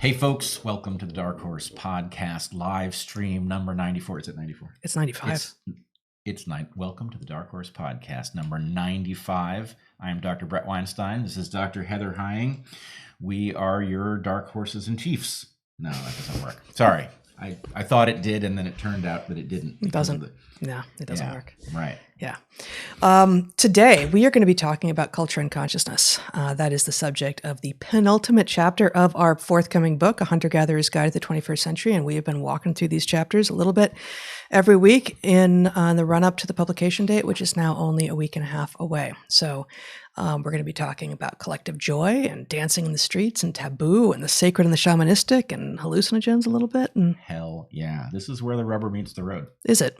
Hey folks, welcome to the DarkHorse podcast live stream number 94. Is it 94? It's 95. It's welcome to the DarkHorse podcast number 95. I am Dr. Bret Weinstein. This is Dr. Heather Hying. We are your dark horses and chiefs. No, that doesn't work. Sorry. I thought it did, and then it turned out that it didn't. It doesn't. No, it doesn't work. Right. Yeah. Today, we are going to be talking about culture and consciousness. That is the subject of the penultimate chapter of our forthcoming book, A Hunter-Gatherer's Guide to the 21st Century. And we have been walking through these chapters a little bit every week in the run-up to the publication date, which is now only a week and a half away. So we're going to be talking about collective joy and dancing in the streets and taboo and the sacred and the shamanistic and hallucinogens a little bit. And hell yeah. This is where the rubber meets the road. Is it?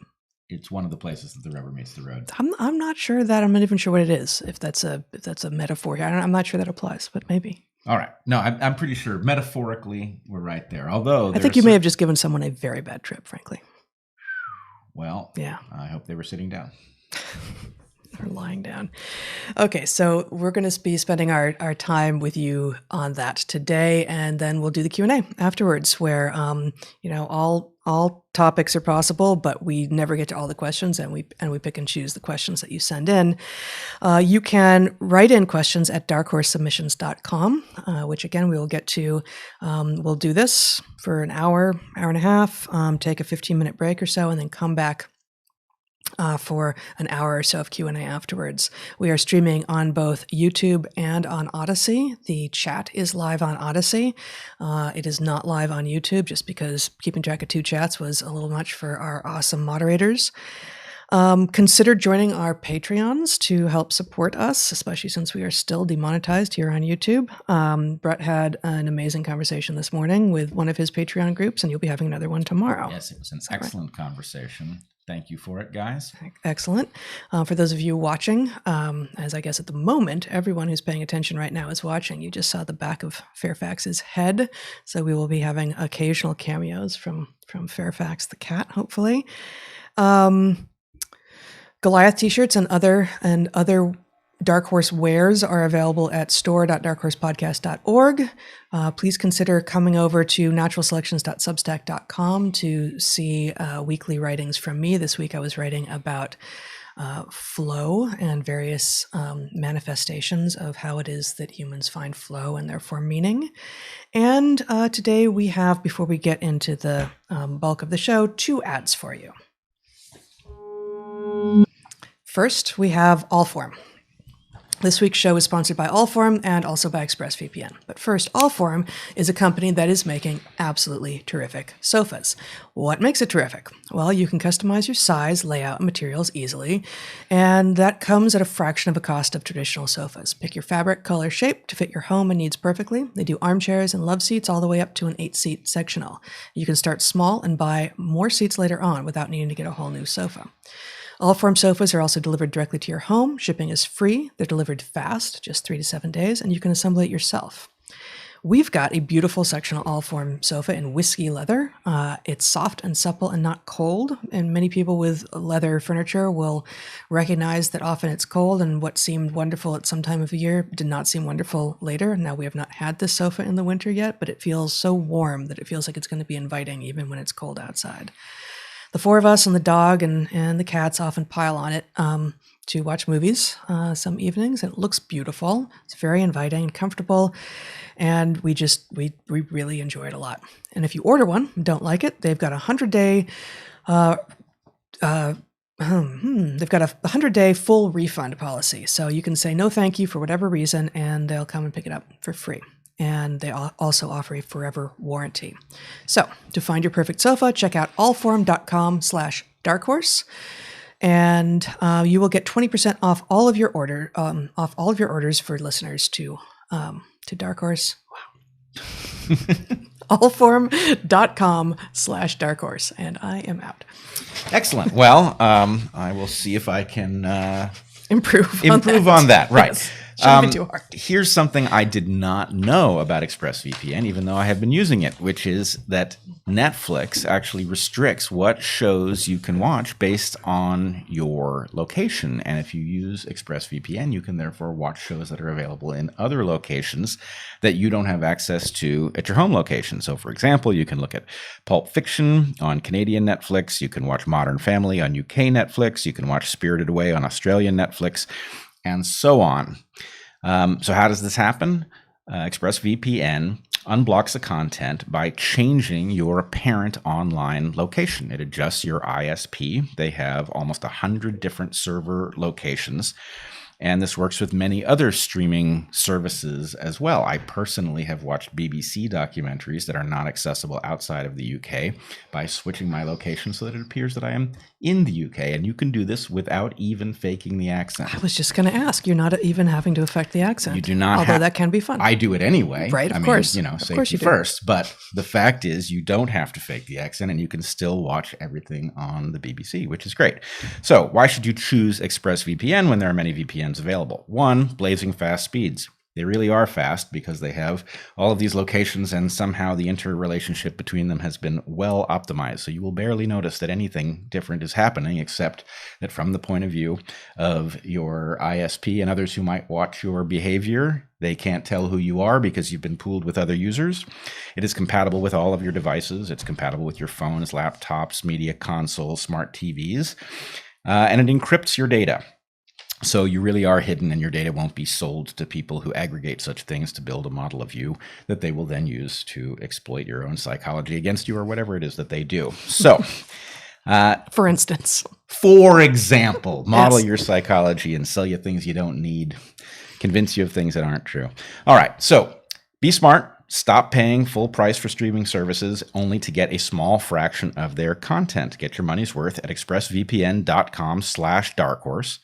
It's one of the places that the rubber meets the road. I'm not sure that. I'm not even sure what it is. If that's a metaphor here, I'm not sure that applies, but maybe. All right. No, I'm pretty sure metaphorically we're right there. Although I think you may have just given someone a very bad trip, frankly. Well, yeah. I hope they were sitting down. Or lying down. Okay, so we're going to be spending our time with you on that today, and then we'll do the Q&A afterwards, where all topics are possible, but we never get to all the questions, and we pick and choose the questions that you send in. You can write in questions at darkhorsesubmissions.com, which again we will get to. We'll do this for an hour and a half, take a 15-minute break or so, and then come back for an hour or so of Q&A afterwards. We are streaming on both YouTube and on Odyssey. The chat is live on Odyssey. It is not live on YouTube, just because keeping track of two chats was a little much for our awesome moderators. Consider joining our Patreons to help support us, especially since we are still demonetized here on YouTube. Bret had an amazing conversation this morning with one of his Patreon groups, and you'll be having another one tomorrow. Yes, it was an excellent conversation. Thank you for it, guys. Excellent. For those of you watching, as I guess at the moment, everyone who's paying attention right now is watching. You just saw the back of Fairfax's head. So we will be having occasional cameos from Fairfax the cat, hopefully. Goliath t-shirts and other Dark Horse wares are available at store.darkhorsepodcast.org. Please consider coming over to naturalselections.substack.com to see weekly writings from me. This week I was writing about flow and various manifestations of how it is that humans find flow and therefore meaning. And today we have, before we get into the bulk of the show, 2 ads for you. First, we have Allform. This week's show is sponsored by Allform and also by ExpressVPN. But first, Allform is a company that is making absolutely terrific sofas. What makes it terrific? Well, you can customize your size, layout, and materials easily, and that comes at a fraction of the cost of traditional sofas. Pick your fabric, color, shape to fit your home and needs perfectly. They do armchairs and love seats all the way up to an 8-seat sectional. You can start small and buy more seats later on without needing to get a whole new sofa. Allform sofas are also delivered directly to your home. Shipping is free. They're delivered fast, just 3 to 7 days, and you can assemble it yourself. We've got a beautiful sectional Allform sofa in whiskey leather. It's soft and supple and not cold, and many people with leather furniture will recognize that often it's cold, and what seemed wonderful at some time of the year did not seem wonderful later. Now, we have not had this sofa in the winter yet, but it feels so warm that it feels like it's going to be inviting even when it's cold outside. The 4 of us and the dog and the cats often pile on it to watch movies some evenings, and it looks beautiful. It's very inviting and comfortable, and we really enjoy it a lot. And if you order one and don't like it, they've got a 100-day they've got a 100-day full refund policy. So you can say no thank you for whatever reason, and they'll come and pick it up for free. And they also offer a forever warranty. So to find your perfect sofa, check out allform.com/darkhorse, and you will get 20% off all of your orders for listeners to Dark Horse. Wow. allform.com/darkhorse, and I am out. Excellent. Well, I will see if I can improve on that. Right. Yes. Shouldn't be too hard. Here's something I did not know about ExpressVPN, even though I have been using it, which is that Netflix actually restricts what shows you can watch based on your location. And if you use ExpressVPN, you can therefore watch shows that are available in other locations that you don't have access to at your home location. So, for example, you can look at Pulp Fiction on Canadian Netflix. You can watch Modern Family on UK Netflix. You can watch Spirited Away on Australian Netflix, and so on. So how does this happen? ExpressVPN unblocks the content by changing your parent online location. It adjusts your ISP. They have almost 100 different server locations. And this works with many other streaming services as well. I personally have watched BBC documentaries that are not accessible outside of the UK by switching my location so that it appears that I am in the UK. And you can do this without even faking the accent. I was just going to ask. You're not even having to affect the accent. You do not. Although that can be fun. I do it anyway. Right, of course. You know, safety first. But the fact is you don't have to fake the accent and you can still watch everything on the BBC, which is great. So why should you choose ExpressVPN when there are many VPNs available? One, blazing fast speeds. They really are fast because they have all of these locations and somehow the interrelationship between them has been well optimized. So you will barely notice that anything different is happening, except that from the point of view of your ISP and others who might watch your behavior, they can't tell who you are because you've been pooled with other users. It is compatible with all of your devices. It's compatible with your phones, laptops, media consoles, smart TVs, and it encrypts your data. So you really are hidden and your data won't be sold to people who aggregate such things to build a model of you that they will then use to exploit your own psychology against you or whatever it is that they do. So, for instance, for example, model your psychology and sell you things you don't need, convince you of things that aren't true. All right. So be smart. Stop paying full price for streaming services only to get a small fraction of their content. Get your money's worth at expressvpn.com/darkhorse.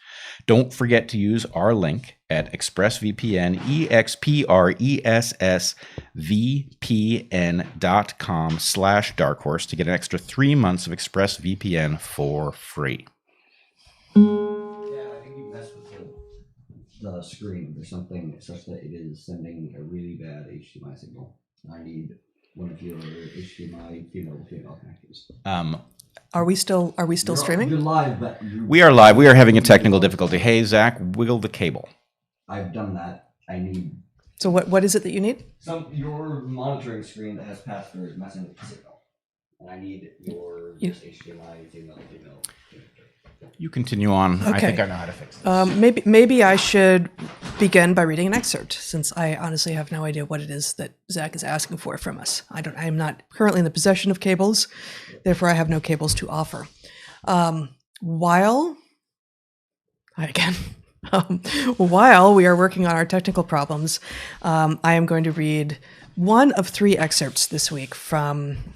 Don't forget to use our link at ExpressVPN, expressvpn.com/darkhorse to get an extra 3 months of ExpressVPN for free. Yeah, I think you messed with the screen. There's something such that it is sending a really bad HDMI signal. I need one of your HDMI female connectors. Are we still streaming? You're live, but we are live. We are having a technical difficulty. Hey, Zach, wiggle the cable. I've done that. I need. So what is it that you need? Your monitoring screen that has password messing with the signal, and I need your HDMI female connector. You continue on. Okay. I think I know how to fix this. Maybe I should begin by reading an excerpt, since I honestly have no idea what it is that Zach is asking for from us. I'm not currently in the possession of cables, therefore I have no cables to offer. While we are working on our technical problems, I am going to read one of 3 excerpts this week from.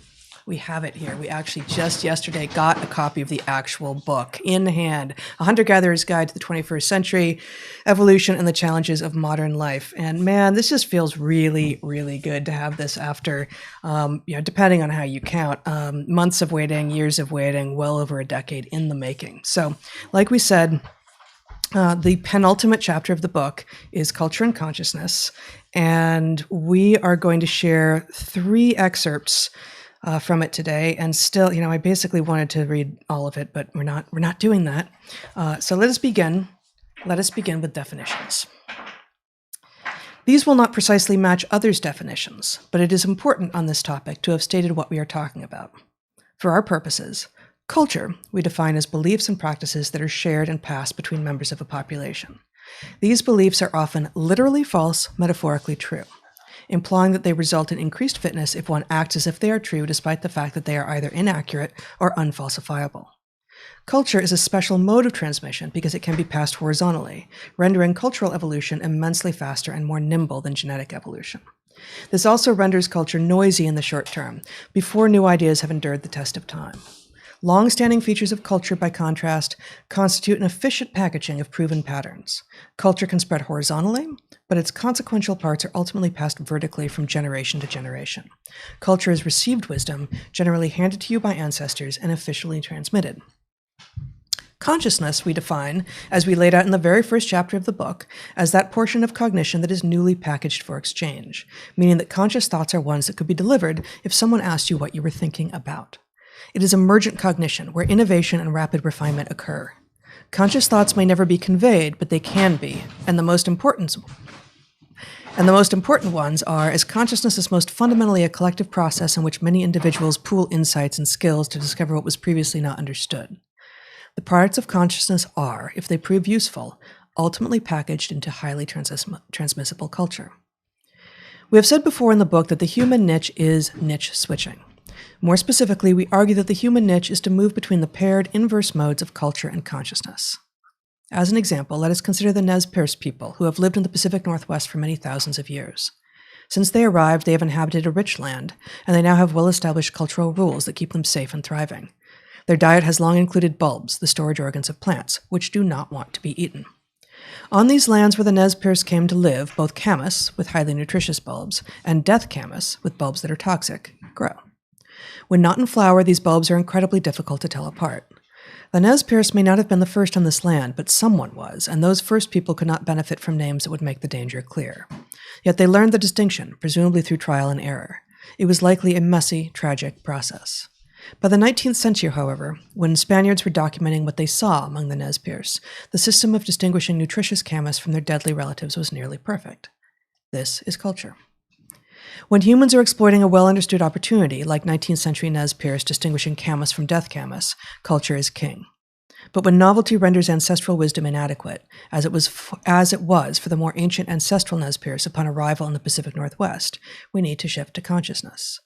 We have it here. We actually just yesterday got a copy of the actual book in hand, A Hunter-Gatherer's Guide to the 21st Century, Evolution and the Challenges of Modern Life. And man, this just feels really, really good to have this after, depending on how you count, months of waiting, years of waiting, well over a decade in the making. So like we said, the penultimate chapter of the book is Culture and Consciousness. And we are going to share 3 excerpts from it today, and still, I basically wanted to read all of it, but we're not doing that. So let us begin. Let us begin with definitions. These will not precisely match others' definitions, but it is important on this topic to have stated what we are talking about. For our purposes, culture we define as beliefs and practices that are shared and passed between members of a population. These beliefs are often literally false, metaphorically true, implying that they result in increased fitness if one acts as if they are true despite the fact that they are either inaccurate or unfalsifiable. Culture is a special mode of transmission because it can be passed horizontally, rendering cultural evolution immensely faster and more nimble than genetic evolution. This also renders culture noisy in the short term, before new ideas have endured the test of time. Long-standing features of culture, by contrast, constitute an efficient packaging of proven patterns. Culture can spread horizontally, but its consequential parts are ultimately passed vertically from generation to generation. Culture is received wisdom, generally handed to you by ancestors and officially transmitted. Consciousness we define, as we laid out in the very first chapter of the book, as that portion of cognition that is newly packaged for exchange, meaning that conscious thoughts are ones that could be delivered if someone asked you what you were thinking about. It is emergent cognition, where innovation and rapid refinement occur. Conscious thoughts may never be conveyed, but they can be, and the most important ones are, as consciousness is most fundamentally a collective process in which many individuals pool insights and skills to discover what was previously not understood. The products of consciousness are, if they prove useful, ultimately packaged into highly transmissible culture. We have said before in the book that the human niche is niche switching. More specifically, we argue that the human niche is to move between the paired inverse modes of culture and consciousness. As an example, let us consider the Nez Perce people, who have lived in the Pacific Northwest for many thousands of years. Since they arrived, they have inhabited a rich land, and they now have well-established cultural rules that keep them safe and thriving. Their diet has long included bulbs, the storage organs of plants, which do not want to be eaten. On these lands where the Nez Perce came to live, both camas, with highly nutritious bulbs, and death camas, with bulbs that are toxic, grow. When not in flower, these bulbs are incredibly difficult to tell apart. The Nez Perce may not have been the first on this land, but someone was, and those first people could not benefit from names that would make the danger clear. Yet they learned the distinction, presumably through trial and error. It was likely a messy, tragic process. By the 19th century, however, when Spaniards were documenting what they saw among the Nez Perce, the system of distinguishing nutritious camas from their deadly relatives was nearly perfect. This is culture. When humans are exploiting a well-understood opportunity, like 19th century Nez Perce distinguishing camas from death camas, culture is king. But when novelty renders ancestral wisdom inadequate, as it was for the more ancient ancestral Nez Perce upon arrival in the Pacific Northwest, we need to shift to consciousness.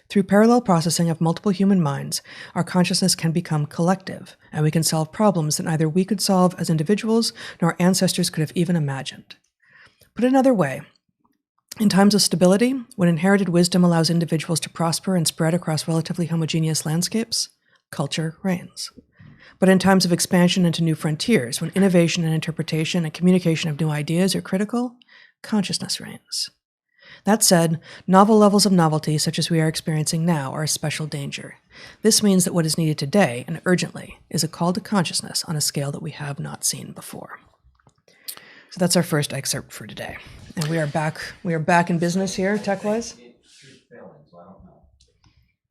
Through parallel processing of multiple human minds, our consciousness can become collective, and we can solve problems that neither we could solve as individuals nor ancestors could have even imagined. Put another way, in times of stability, when inherited wisdom allows individuals to prosper and spread across relatively homogeneous landscapes, culture reigns. But in times of expansion into new frontiers, when innovation and interpretation and communication of new ideas are critical, consciousness reigns. That said, novel levels of novelty, such as we are experiencing now, are a special danger. This means that what is needed today, and urgently, is a call to consciousness on a scale that we have not seen before. So that's our first excerpt for today. And we are back in business here, tech-wise.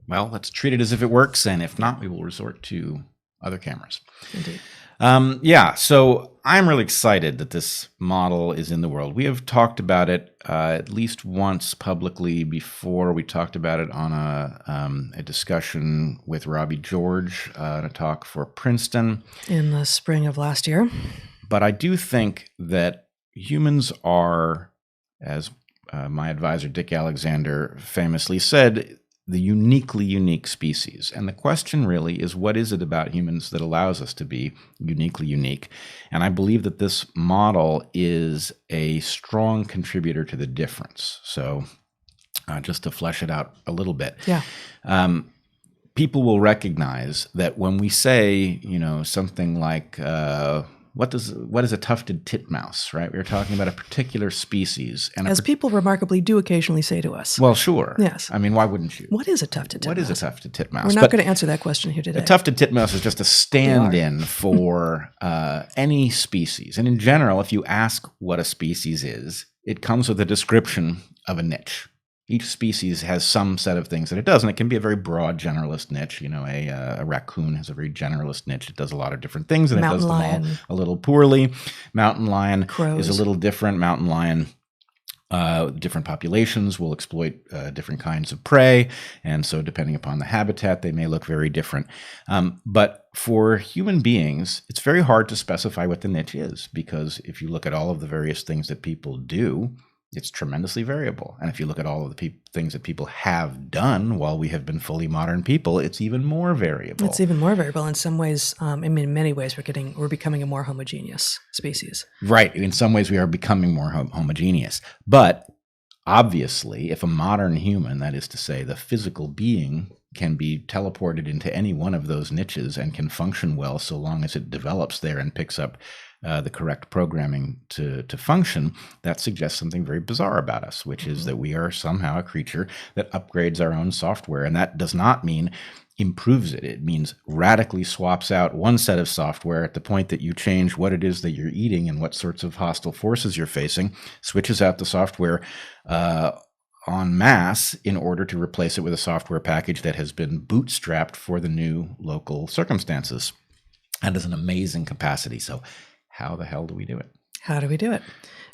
Well, let's treat it as if it works, and if not, we will resort to other cameras. Indeed. So I'm really excited that this model is in the world. We have talked about it at least once publicly before. We talked about it on a discussion with Robbie George at a talk for Princeton. In the spring of last year. But I do think that humans are, as my advisor Dick Alexander famously said, the uniquely unique species. And the question really is, what is it about humans that allows us to be uniquely unique? And I believe that this model is a strong contributor to the difference. So just to flesh it out a little bit. Yeah. People will recognize that when we say, something like, what is a tufted titmouse, right? We're talking about a particular species. And as people remarkably do occasionally say to us. Well, sure. Yes. I mean, why wouldn't you? What is a tufted titmouse? What is a tufted titmouse? We're not going to answer that question here today. A tufted titmouse is just a stand-in for any species. And in general, if you ask what a species is, it comes with a description of a niche. Each species has some set of things that it does, and it can be a very broad generalist niche. A raccoon has a very generalist niche. It does a lot of different things, and it does them all a little poorly. Mountain lion is a little different. Mountain lion, different populations will exploit different kinds of prey, and so depending upon the habitat, they may look very different. But for human beings, it's very hard to specify what the niche is, because if you look at all of the various things that people do, it's tremendously variable. And if you look at all of the things that people have done while we have been fully modern people, it's even more variable. It's even more variable in some ways. In many ways, we're becoming a more homogeneous species. Right. In some ways, we are becoming more homogeneous. But obviously, if a modern human, that is to say, the physical being, can be teleported into any one of those niches and can function well so long as it develops there and picks up the correct programming to function, that suggests something very bizarre about us, which is that we are somehow a creature that upgrades our own software. And that does not mean improves it. It means radically swaps out one set of software at the point that you change what it is that you're eating and what sorts of hostile forces you're facing, switches out the software en masse in order to replace it with a software package that has been bootstrapped for the new local circumstances. That is an amazing capacity. So how the hell do we do it? How do we do it?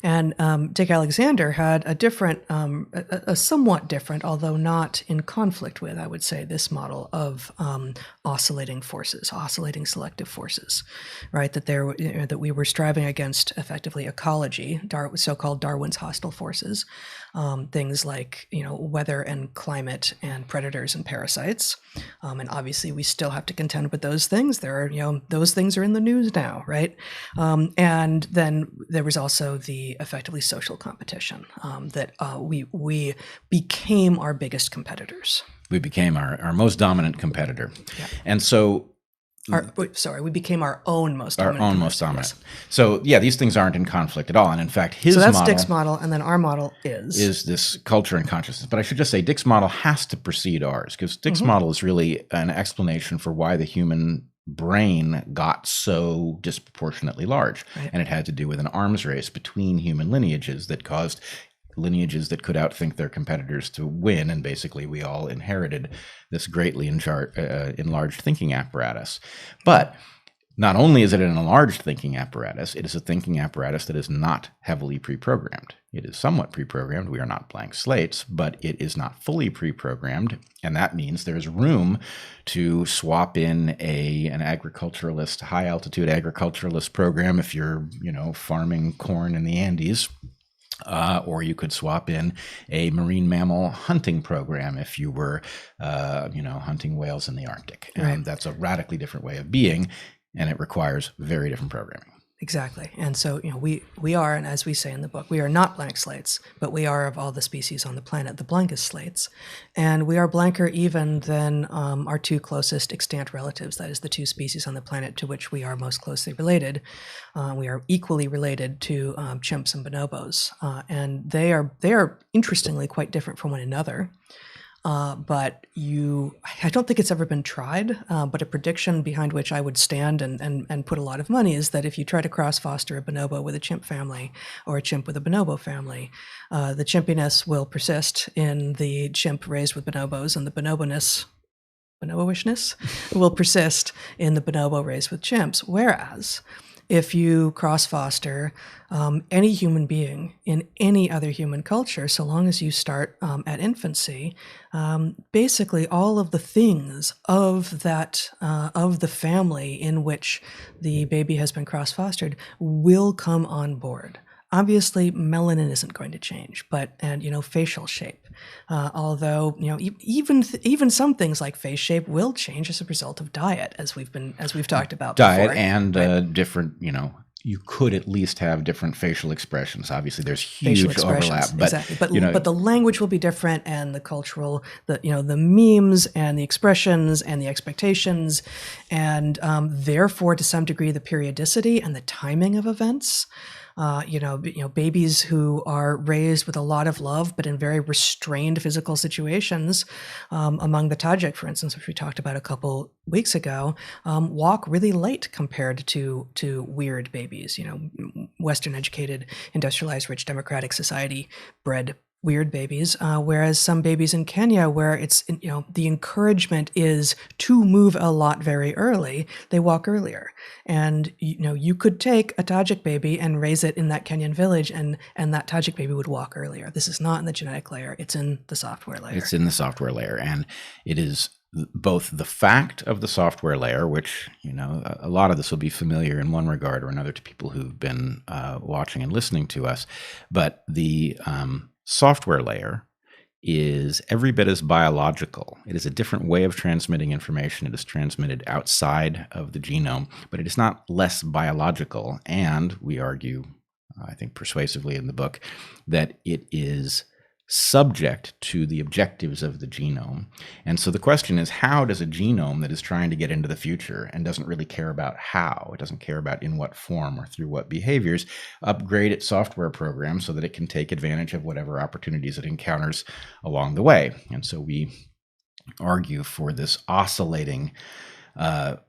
And Dick Alexander had a different, a somewhat different, although not in conflict with, I would say, this model of oscillating forces, oscillating selective forces, right? That we were striving against effectively ecology, so-called Darwin's hostile forces, things like weather and climate and predators and parasites, and obviously we still have to contend with those things. There are those things are in the news now, right? And then there was also the effectively social competition that we became our biggest competitors. We became our most dominant competitor. Yeah. And so we became our own most dominant. Our own most dominant. So yeah, these things aren't in conflict at all. And in fact, so that's Dick's model, and then our model is this culture and consciousness. But I should just say Dick's model has to precede ours, because Dick's model is really an explanation for why the human brain got so disproportionately large. Right. And it had to do with an arms race between human lineages that caused lineages that could outthink their competitors to win. And basically we all inherited this greatly enlarged thinking apparatus. But not only is it an enlarged thinking apparatus, it is a thinking apparatus that is not heavily pre-programmed. It is somewhat pre-programmed. We are not blank slates, but it is not fully pre-programmed. And that means there's room to swap in an agriculturalist, high altitude agriculturalist program if you're, farming corn in the Andes. Or you could swap in a marine mammal hunting program if you were, hunting whales in the Arctic. And right. That's a radically different way of being, and it requires very different programming. Exactly. And so, we are, and as we say in the book, we are not blank slates, but we are, of all the species on the planet, the blankest slates. And we are blanker even than our two closest extant relatives, that is the two species on the planet to which we are most closely related. We are equally related to chimps and bonobos. And they are interestingly quite different from one another. But I don't think it's ever been tried, but a prediction behind which I would stand and put a lot of money is that if you try to cross-foster a bonobo with a chimp family or a chimp with a bonobo family, the chimpiness will persist in the chimp raised with bonobos, and the bonoboishness will persist in the bonobo raised with chimps. Whereas if you cross-foster any human being in any other human culture, so long as you start at infancy, basically all of the things of the family in which the baby has been cross-fostered will come on board. Obviously, melanin isn't going to change, and facial shape. Although even some things like face shape will change as a result of diet, as we've talked about. Diet before. And different, you could at least have different facial expressions. Obviously, there's huge overlap, but exactly. But the language will be different, and the cultural, the memes and the expressions and the expectations, and therefore to some degree the periodicity and the timing of events. Babies who are raised with a lot of love, but in very restrained physical situations, among the Tajik, for instance, which we talked about a couple weeks ago, walk really late compared to weird babies. Western educated, industrialized, rich, democratic society bred weird babies, whereas some babies in Kenya, where it's the encouragement is to move a lot very early, they walk earlier. And you could take a Tajik baby and raise it in that Kenyan village, and that Tajik baby would walk earlier. This is not in the genetic layer; it's in the software layer. It's in the software layer, and it is both the fact of the software layer, which a lot of this will be familiar in one regard or another to people who've been watching and listening to us, but the software layer is every bit as biological. It is a different way of transmitting information. It is transmitted outside of the genome, but it is not less biological. And we argue, I think persuasively in the book, that it is subject to the objectives of the genome. And so the question is, how does a genome that is trying to get into the future and doesn't really care about how, it doesn't care about in what form or through what behaviors, upgrade its software program so that it can take advantage of whatever opportunities it encounters along the way? And so we argue for this oscillating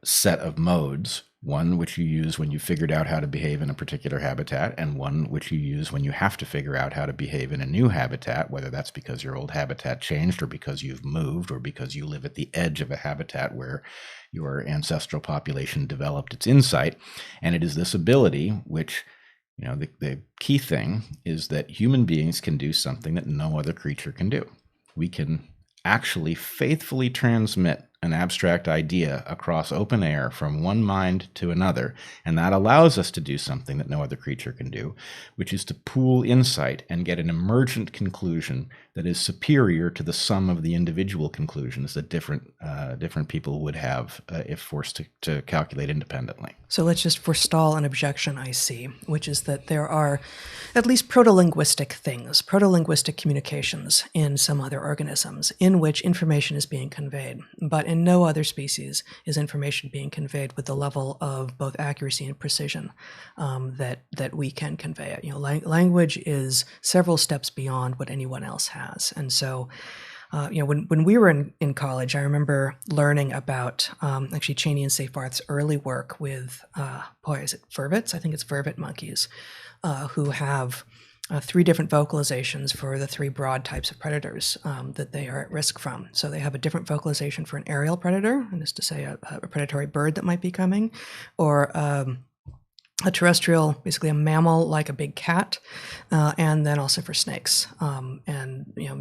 set of modes, one which you use when you figured out how to behave in a particular habitat, and one which you use when you have to figure out how to behave in a new habitat, whether that's because your old habitat changed or because you've moved or because you live at the edge of a habitat where your ancestral population developed its insight. And it is this ability which, the key thing is that human beings can do something that no other creature can do. We can actually faithfully transmit an abstract idea across open air from one mind to another, and that allows us to do something that no other creature can do, which is to pool insight and get an emergent conclusion that is superior to the sum of the individual conclusions that different people would have if forced to calculate independently. So let's just forestall an objection I see, which is that there are at least proto-linguistic things, proto-linguistic communications in some other organisms in which information is being conveyed. But in no other species is information being conveyed with the level of both accuracy and precision that we can convey it. Language is several steps beyond what anyone else has. And so when we were in college, I remember learning about actually Cheney and Seyfarth's early work with, is it vervets? I think it's vervet monkeys, who have 3 different vocalizations for the 3 broad types of predators that they are at risk from. So they have a different vocalization for an aerial predator, and is to say a predatory bird that might be coming, or a terrestrial, basically a mammal like a big cat, and then also for snakes.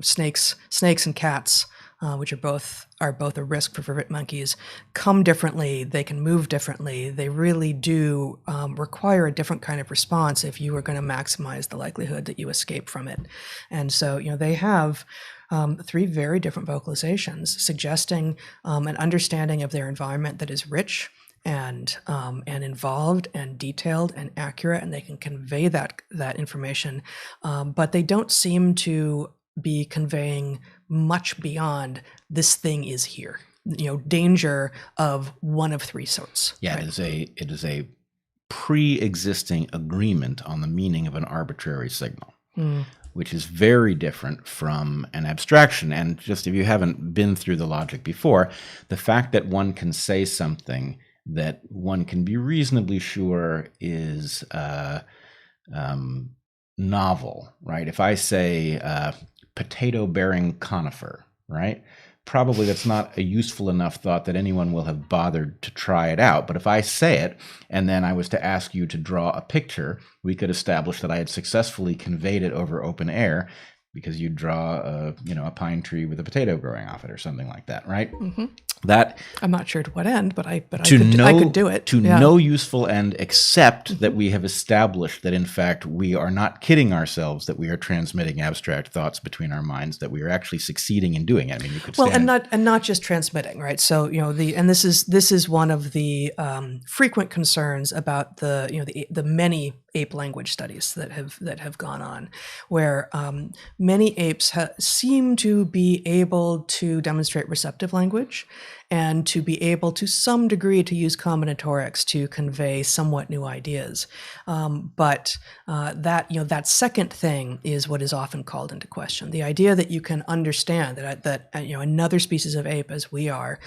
Snakes and cats, which are both a risk for vervet monkeys, come differently. They can move differently. They really do require a different kind of response if you are going to maximize the likelihood that you escape from it. And so, they have 3 very different vocalizations, suggesting an understanding of their environment that is rich and involved and detailed and accurate, and they can convey that information, but they don't seem to be conveying much beyond this thing is here. Danger of one of 3 sorts. Yeah, right? It is a pre-existing agreement on the meaning of an arbitrary signal. Which is very different from an abstraction. And just if you haven't been through the logic before, the fact that one can say something that one can be reasonably sure is novel, right? If I say potato-bearing conifer, right? Probably that's not a useful enough thought that anyone will have bothered to try it out. But if I say it, and then I was to ask you to draw a picture, we could establish that I had successfully conveyed it over open air, because you draw a pine tree with a potato growing off it or something like that, right? Mm-hmm. That I'm not sure to what end, but I could do it. To no useful end, except that we have established that, in fact, we are not kidding ourselves, that we are transmitting abstract thoughts between our minds, that we are actually succeeding in doing it. I mean, you could and not just transmitting, right? So this is one of the frequent concerns about the many ape language studies that have gone on, where many apes seem to be able to demonstrate receptive language and to be able to some degree to use combinatorics to convey somewhat new ideas. But that second thing is what is often called into question. The idea that you can understand that another species of ape, as we are,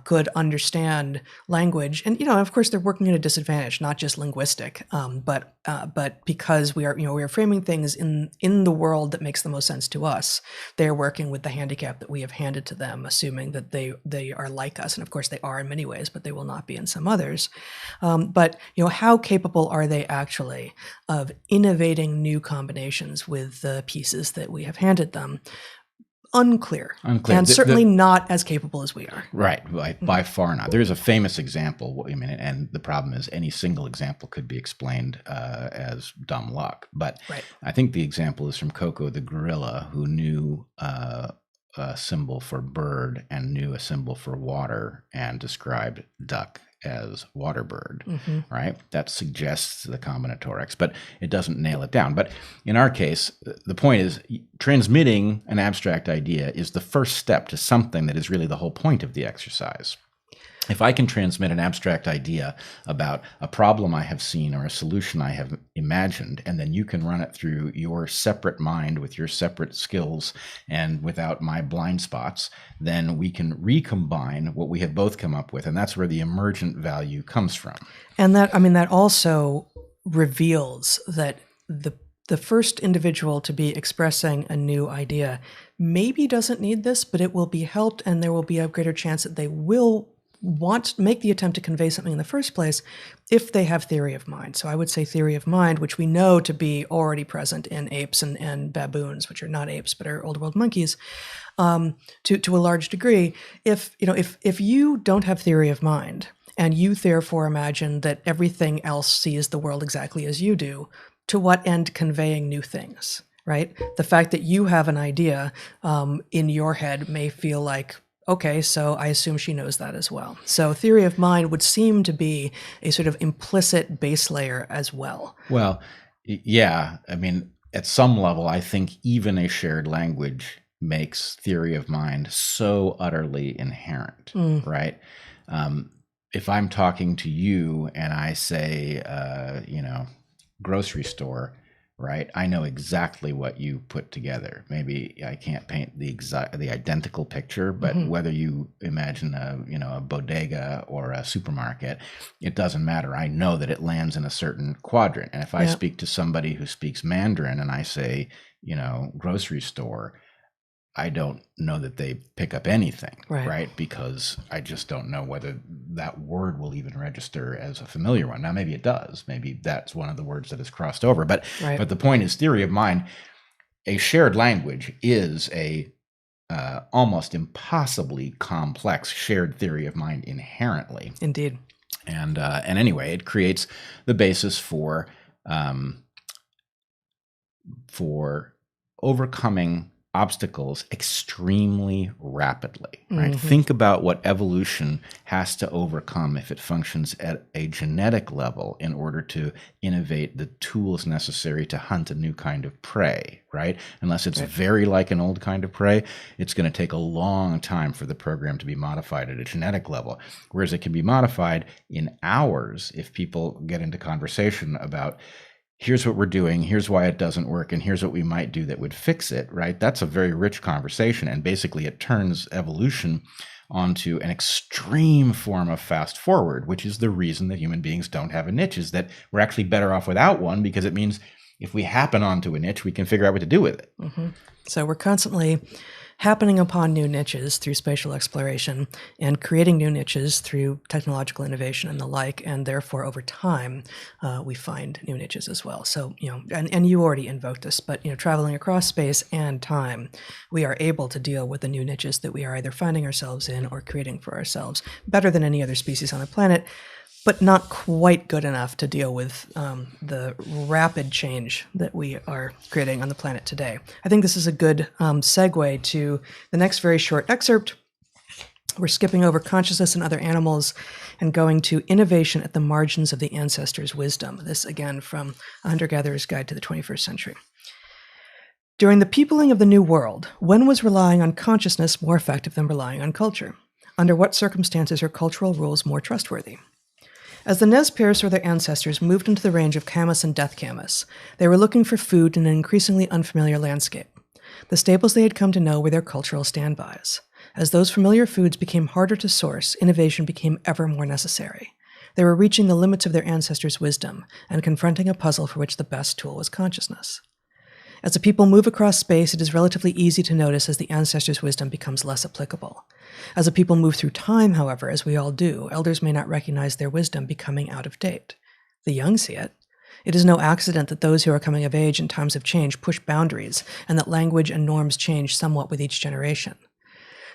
could understand language, and of course they're working at a disadvantage, not just linguistic, but because we are framing things in the world that makes the most sense to us. They're working with the handicap that we have handed to them, assuming that they are like us, and of course they are in many ways, but they will not be in some others. But how capable are they actually of innovating new combinations with the pieces that we have handed them? Unclear. And certainly not as capable as we are. Right, by far not. There's a famous example, and the problem is any single example could be explained as dumb luck. But right. I think the example is from Coco the gorilla, who knew a symbol for bird and knew a symbol for water and described duck as waterbird, right? That suggests the combinatorics, but it doesn't nail it down. But in our case, the point is transmitting an abstract idea is the first step to something that is really the whole point of the exercise. If I can transmit an abstract idea about a problem I have seen or a solution I have imagined, and then you can run it through your separate mind with your separate skills and without my blind spots, then we can recombine what we have both come up with. And that's where the emergent value comes from. And that also reveals that the first individual to be expressing a new idea maybe doesn't need this, but it will be helped, and there will be a greater chance that they will make the attempt to convey something in the first place if they have theory of mind. So I would say theory of mind, which we know to be already present in apes and baboons, which are not apes but are old world monkeys, to a large degree. If you don't have theory of mind and you therefore imagine that everything else sees the world exactly as you do, to what end conveying new things, right? The fact that you have an idea in your head may feel like, okay, so I assume she knows that as well. So theory of mind would seem to be a sort of implicit base layer as well. Well, yeah. I mean, at some level, I think even a shared language makes theory of mind so utterly inherent, right? If I'm talking to you and I say, grocery store, right? I know exactly what you put together. Maybe I can't paint the identical picture, but whether you imagine a bodega or a supermarket, it doesn't matter. I know that it lands in a certain quadrant. And if I speak to somebody who speaks Mandarin and I say, grocery store, I don't know that they pick up anything, right? Because I just don't know whether that word will even register as a familiar one. Now, maybe it does. Maybe that's one of the words that is crossed over. But the point is, theory of mind, a shared language is a almost impossibly complex shared theory of mind inherently. Indeed. And anyway, it creates the basis for overcoming obstacles extremely rapidly, right? Think about what evolution has to overcome if it functions at a genetic level in order to innovate the tools necessary to hunt a new kind of prey, right? Unless it's very like an old kind of prey, it's going to take a long time for the program to be modified at a genetic level. Whereas it can be modified in hours if people get into conversation about, here's what we're doing, here's why it doesn't work, and here's what we might do that would fix it, right? That's a very rich conversation. And basically it turns evolution onto an extreme form of fast forward, which is the reason that human beings don't have a niche, is that we're actually better off without one, because it means if we happen onto a niche, we can figure out what to do with it. So we're constantly happening upon new niches through spatial exploration and creating new niches through technological innovation and the like, and therefore over time we find new niches as well. So and you already invoked this, but traveling across space and time, we are able to deal with the new niches that we are either finding ourselves in or creating for ourselves better than any other species on the planet, but not quite good enough to deal with the rapid change that we are creating on the planet today. I think this is a good segue to the next very short excerpt. We're skipping over consciousness and other animals and going to innovation at the margins of the ancestors' wisdom. This again from A Hunter-Gatherer's Guide to the 21st Century. During the peopling of the New World, when was relying on consciousness more effective than relying on culture? Under what circumstances are cultural rules more trustworthy? As the Nez Perce or their ancestors moved into the range of Camas and Death Camas, they were looking for food in an increasingly unfamiliar landscape. The staples they had come to know were their cultural standbys. As those familiar foods became harder to source, innovation became ever more necessary. They were reaching the limits of their ancestors' wisdom and confronting a puzzle for which the best tool was consciousness. As the people move across space, it is relatively easy to notice as the ancestors' wisdom becomes less applicable. As the people move through time, however, as we all do, elders may not recognize their wisdom becoming out of date. The young see it. It is no accident that those who are coming of age in times of change push boundaries, and that language and norms change somewhat with each generation.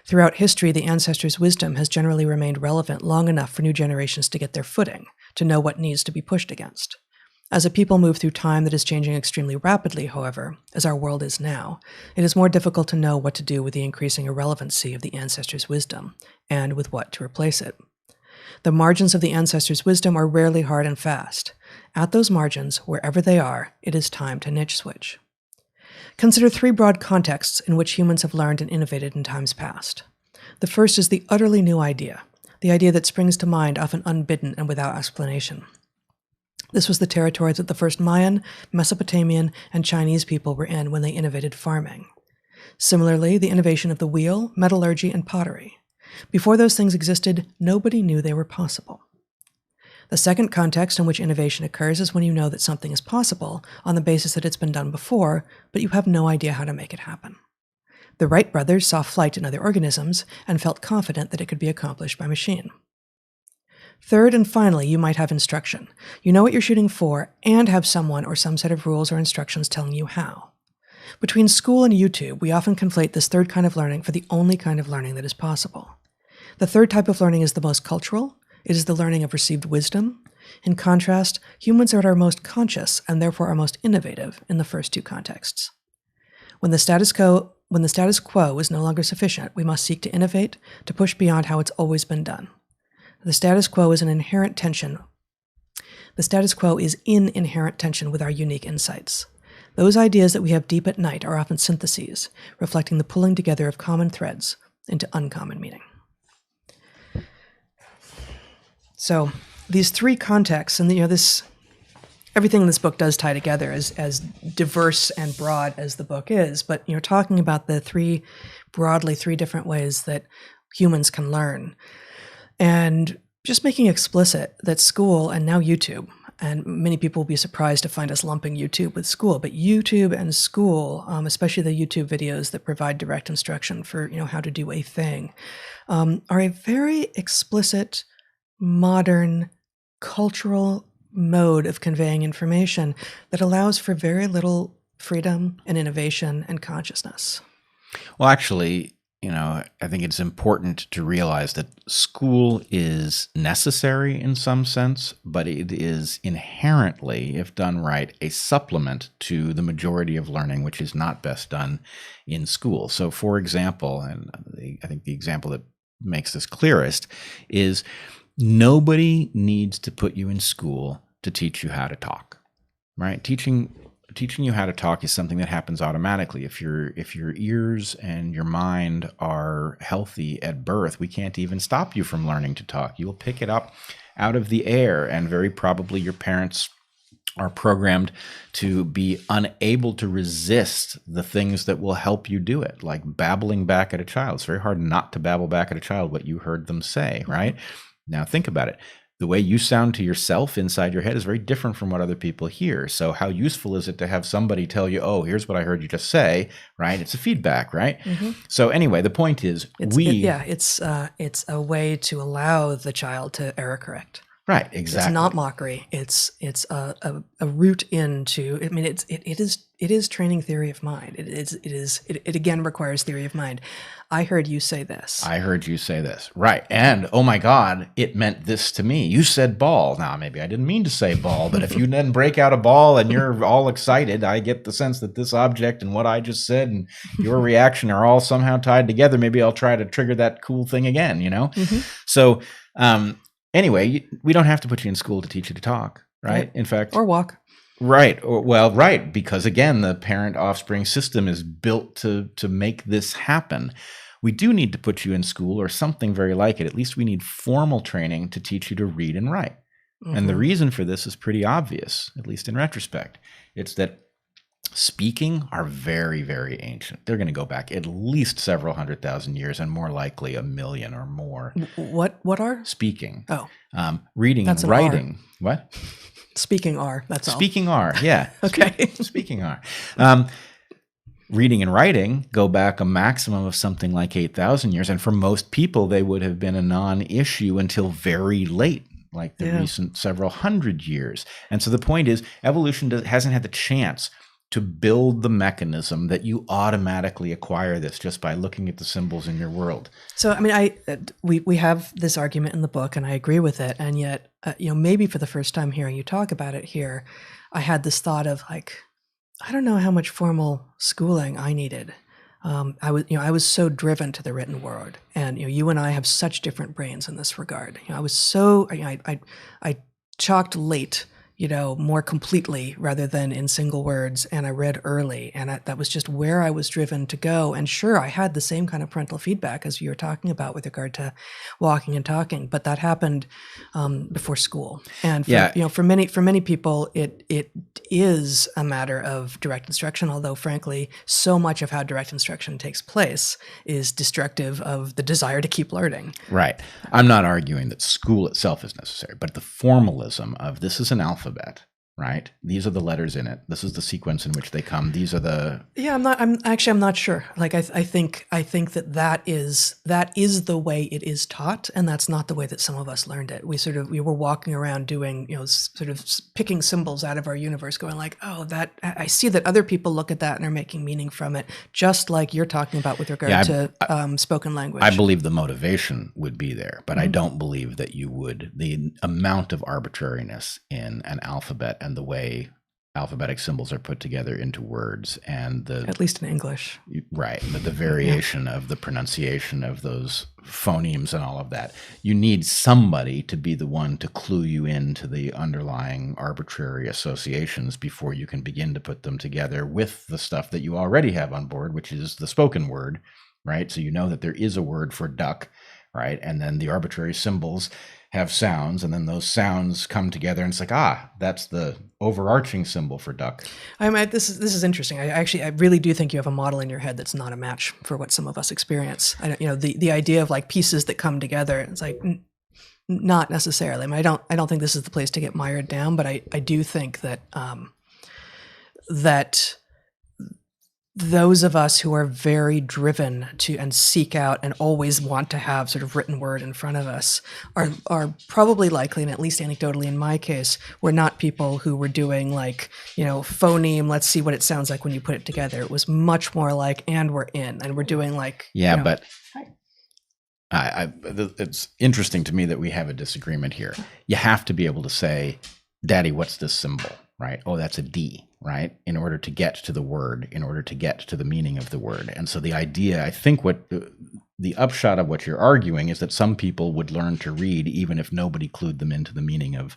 Throughout history, the ancestors' wisdom has generally remained relevant long enough for new generations to get their footing, to know what needs to be pushed against. As a people move through time that is changing extremely rapidly, however, as our world is now, it is more difficult to know what to do with the increasing irrelevancy of the ancestors' wisdom, and with what to replace it. The margins of the ancestors' wisdom are rarely hard and fast. At those margins, wherever they are, it is time to niche switch. Consider three broad contexts in which humans have learned and innovated in times past. The first is the utterly new idea. the idea that springs to mind often unbidden and without explanation. This was the territory that the first Mayan, Mesopotamian, and Chinese people were in when they innovated farming. Similarly, the innovation of the wheel, metallurgy, and pottery. Before those things existed, nobody knew they were possible. The second context in which innovation occurs is when you know that something is possible on the basis that it's been done before, but you have no idea how to make it happen. The Wright brothers saw flight in other organisms and felt confident that it could be accomplished by machine. Third and finally, you might have instruction. You know what you're shooting for and have someone or some set of rules or instructions telling you how. Between school and YouTube, we often conflate this third kind of learning for the only kind of learning that is possible. The third type of learning is the most cultural. It is the learning of received wisdom. In contrast, humans are at our most conscious and therefore our most innovative in the first two contexts. When the status quo is no longer sufficient, we must seek to innovate, to push beyond how it's always been done. The status quo is in inherent tension with our unique insights. Those ideas that we have deep at night are often syntheses, reflecting the pulling together of common threads into uncommon meaning. So these three contexts, and everything in this book does tie together as diverse and broad as the book is, but talking about the three different ways that humans can learn. And just making explicit that school and now YouTube, and many people will be surprised to find us lumping YouTube with school, but YouTube and school, especially the YouTube videos that provide direct instruction for how to do a thing, are a very explicit, modern, cultural mode of conveying information that allows for very little freedom and innovation and consciousness. Well, actually, I think it's important to realize that school is necessary in some sense, but it is inherently, if done right, a supplement to the majority of learning, which is not best done in school. So, for example, and I think the example that makes this clearest is nobody needs to put you in school to teach you how to talk, right? Teaching you how to talk is something that happens automatically. If your ears and your mind are healthy at birth, we can't even stop you from learning to talk. You'll pick it up out of the air, and very probably your parents are programmed to be unable to resist the things that will help you do it, like babbling back at a child. It's very hard not to babble back at a child what you heard them say, right? Now think about it. The way you sound to yourself inside your head is very different from what other people hear. So how useful is it to have somebody tell you, oh, here's what I heard you just say, right? It's a feedback, right? Mm-hmm. So anyway, the point is it's a way to allow the child to error correct. Right, exactly. It's not mockery. It's a route into. I mean, it is training theory of mind. It again requires theory of mind. I heard you say this. I heard you say this. Right, and oh my God, it meant this to me. You said ball. Now maybe I didn't mean to say ball, but if you then break out a ball and you're all excited, I get the sense that this object and what I just said and your reaction are all somehow tied together. Maybe I'll try to trigger that cool thing again. Mm-hmm. So. Anyway, we don't have to put you in school to teach you to talk, right? In fact, or walk. Right. Right. Because again, the parent-offspring system is built to make this happen. We do need to put you in school or something very like it. At least we need formal training to teach you to read and write. Mm-hmm. And the reason for this is pretty obvious, at least in retrospect. It's that speaking are very, very ancient. They're going to go back at least several 100,000 years, and more likely 1 million or more. What are? Speaking. Oh. Reading that's and writing. What? Speaking are, that's all. Speaking are, yeah. Okay. Speaking are. Reading and writing go back a maximum of something like 8,000 years. And for most people, they would have been a non-issue until very late, like the recent several hundred years. And so the point is, evolution hasn't had the chance to build the mechanism that you automatically acquire this just by looking at the symbols in your world. So, I mean, we have this argument in the book, and I agree with it. And yet, maybe for the first time hearing you talk about it here, I had this thought of like, I don't know how much formal schooling I needed. I was so driven to the written word, and you and I have such different brains in this regard. I was so I chalked late more completely rather than in single words. And I read early, and that was just where I was driven to go. And sure, I had the same kind of parental feedback as you were talking about with regard to walking and talking, but that happened before school. And for many people, it is a matter of direct instruction. Although, frankly, so much of how direct instruction takes place is destructive of the desire to keep learning. Right. I'm not arguing that school itself is necessary, but the formalism of this is an alphabet, right? These are the letters in it. This is the sequence in which they come. These are the... Yeah, I'm not sure. Like, I think that is the way it is taught, and that's not the way that some of us learned it. We were walking around doing, sort of picking symbols out of our universe, going like, oh, that I see that other people look at that and are making meaning from it, just like you're talking about with regard to spoken language. I believe the motivation would be there, but I don't believe that you would. The amount of arbitrariness in an alphabet and the way alphabetic symbols are put together into words, and at least in English, right, the variation of the pronunciation of those phonemes and all of that. You need somebody to be the one to clue you into the underlying arbitrary associations before you can begin to put them together with the stuff that you already have on board, which is the spoken word, right? So you know that there is a word for duck, right? And then the arbitrary symbols have sounds, and then those sounds come together, and it's like, that's the overarching symbol for duck. This is interesting. I really do think you have a model in your head that's not a match for what some of us experience. The idea of like pieces that come together. It's like not necessarily. I don't think this is the place to get mired down, but I do think that that those of us who are very driven to and seek out and always want to have sort of written word in front of us are probably likely, and at least anecdotally in my case, we're not people who were doing like, phoneme, let's see what it sounds like when you put it together. It was much more like, and we're in, and we're doing like... but it's interesting to me that we have a disagreement here. You have to be able to say, Daddy, what's this symbol? Right? Oh, that's a D, right? In order to get to the word, in order to get to the meaning of the word. And so the idea, I think what the upshot of what you're arguing is that some people would learn to read even if nobody clued them into the meaning of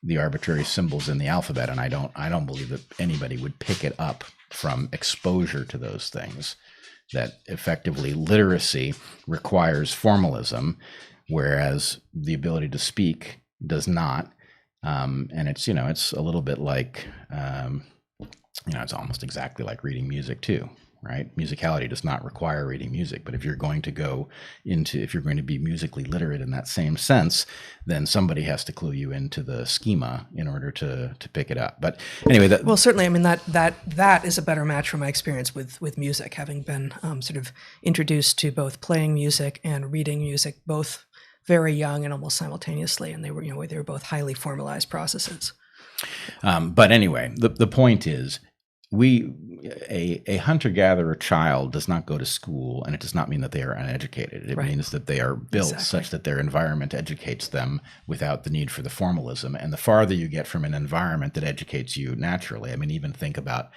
the arbitrary symbols in the alphabet. And I don't believe that anybody would pick it up from exposure to those things. That effectively literacy requires formalism, whereas the ability to speak does not. And it's a little bit like, it's almost exactly like reading music too, right? Musicality does not require reading music, but if you're going to be musically literate in that same sense, then somebody has to clue you into the schema in order to pick it up. But anyway, certainly, that is a better match from my experience with music, having been sort of introduced to both playing music and reading music, both very young and almost simultaneously, and they were both highly formalized processes. But anyway, the point is, a hunter-gatherer child does not go to school, and it does not mean that they are uneducated. It means that they are built such that their environment educates them without the need for the formalism. And the farther you get from an environment that educates you naturally, even think about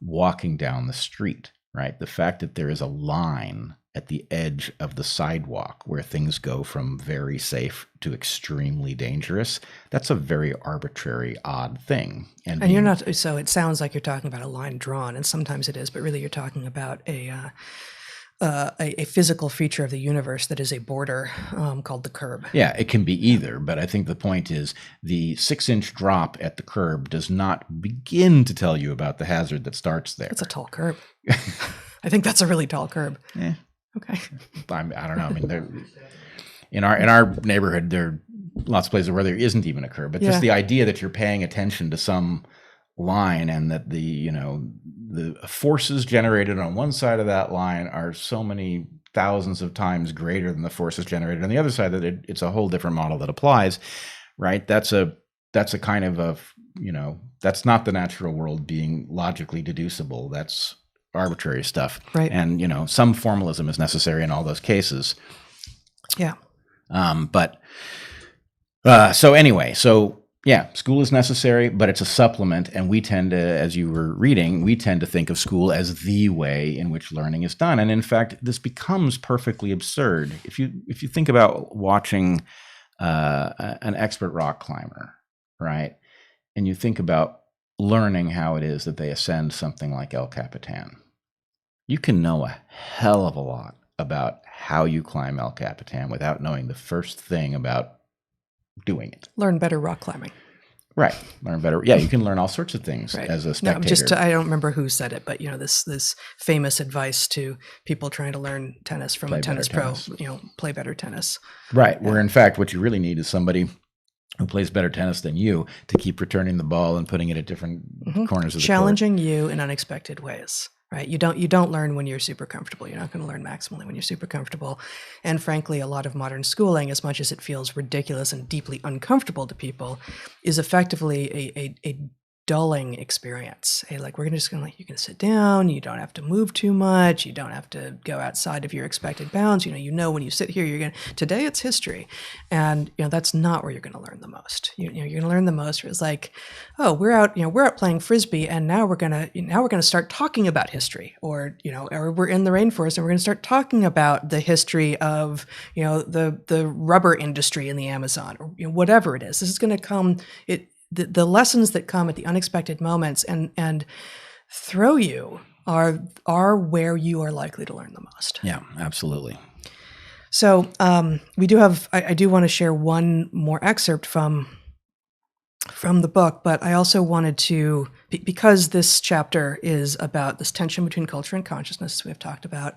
walking down the street, right? The fact that there is a line at the edge of the sidewalk where things go from very safe to extremely dangerous, that's a very arbitrary, odd thing. And you're not, so it sounds like you're talking about a line drawn, and sometimes it is, but really you're talking about a physical feature of the universe that is a border called the curb. Yeah, it can be either, but I think the point is the 6-inch drop at the curb does not begin to tell you about the hazard that starts there. It's a tall curb. I think that's a really tall curb. Yeah. Okay. I don't know. In our neighborhood, there are lots of places where there isn't even a curb. But just the idea that you're paying attention to some line, and that the forces generated on one side of that line are so many thousands of times greater than the forces generated on the other side, that it's a whole different model that applies, right? That's a kind of that's not the natural world being logically deducible. That's arbitrary stuff, right? And some formalism is necessary in all those cases. Yeah. School is necessary, but it's a supplement, and we tend to, as you were reading, think of school as the way in which learning is done. And in fact, this becomes perfectly absurd if you think about watching an expert rock climber, right? and you think about learning how it is that they ascend something like El Capitan, you can know a hell of a lot about how you climb El Capitan without knowing the first thing about doing it. Learn better rock climbing. Right. Learn better. Yeah, you can learn all sorts of things Right. as a No, spectator. I don't remember who said it, but this famous advice to people trying to learn tennis from a tennis pro, play better tennis. Right. Where in fact, what you really need is somebody who plays better tennis than you to keep returning the ball and putting it at different corners of the challenging you in unexpected ways. Right. You don't learn when you're super comfortable. You're not going to learn maximally when you're super comfortable. And frankly, a lot of modern schooling, as much as it feels ridiculous and deeply uncomfortable to people, is effectively a dulling experience. Hey, like, we're just going to you can sit down, you don't have to move too much, you don't have to go outside of your expected bounds. When you sit here, today it's history. And that's not where you're going to learn the most. You're going to learn the most. It's like, oh, we're out playing frisbee, and now we're gonna start talking about history, or we're in the rainforest and we're gonna start talking about the history of the rubber industry in the Amazon, or whatever it is. This is going to come. The lessons that come at the unexpected moments and throw you are where you are likely to learn the most. Yeah, absolutely. So we do have. I do want to share one more excerpt from the book, but I also wanted to, because this chapter is about this tension between culture and consciousness, we have talked about,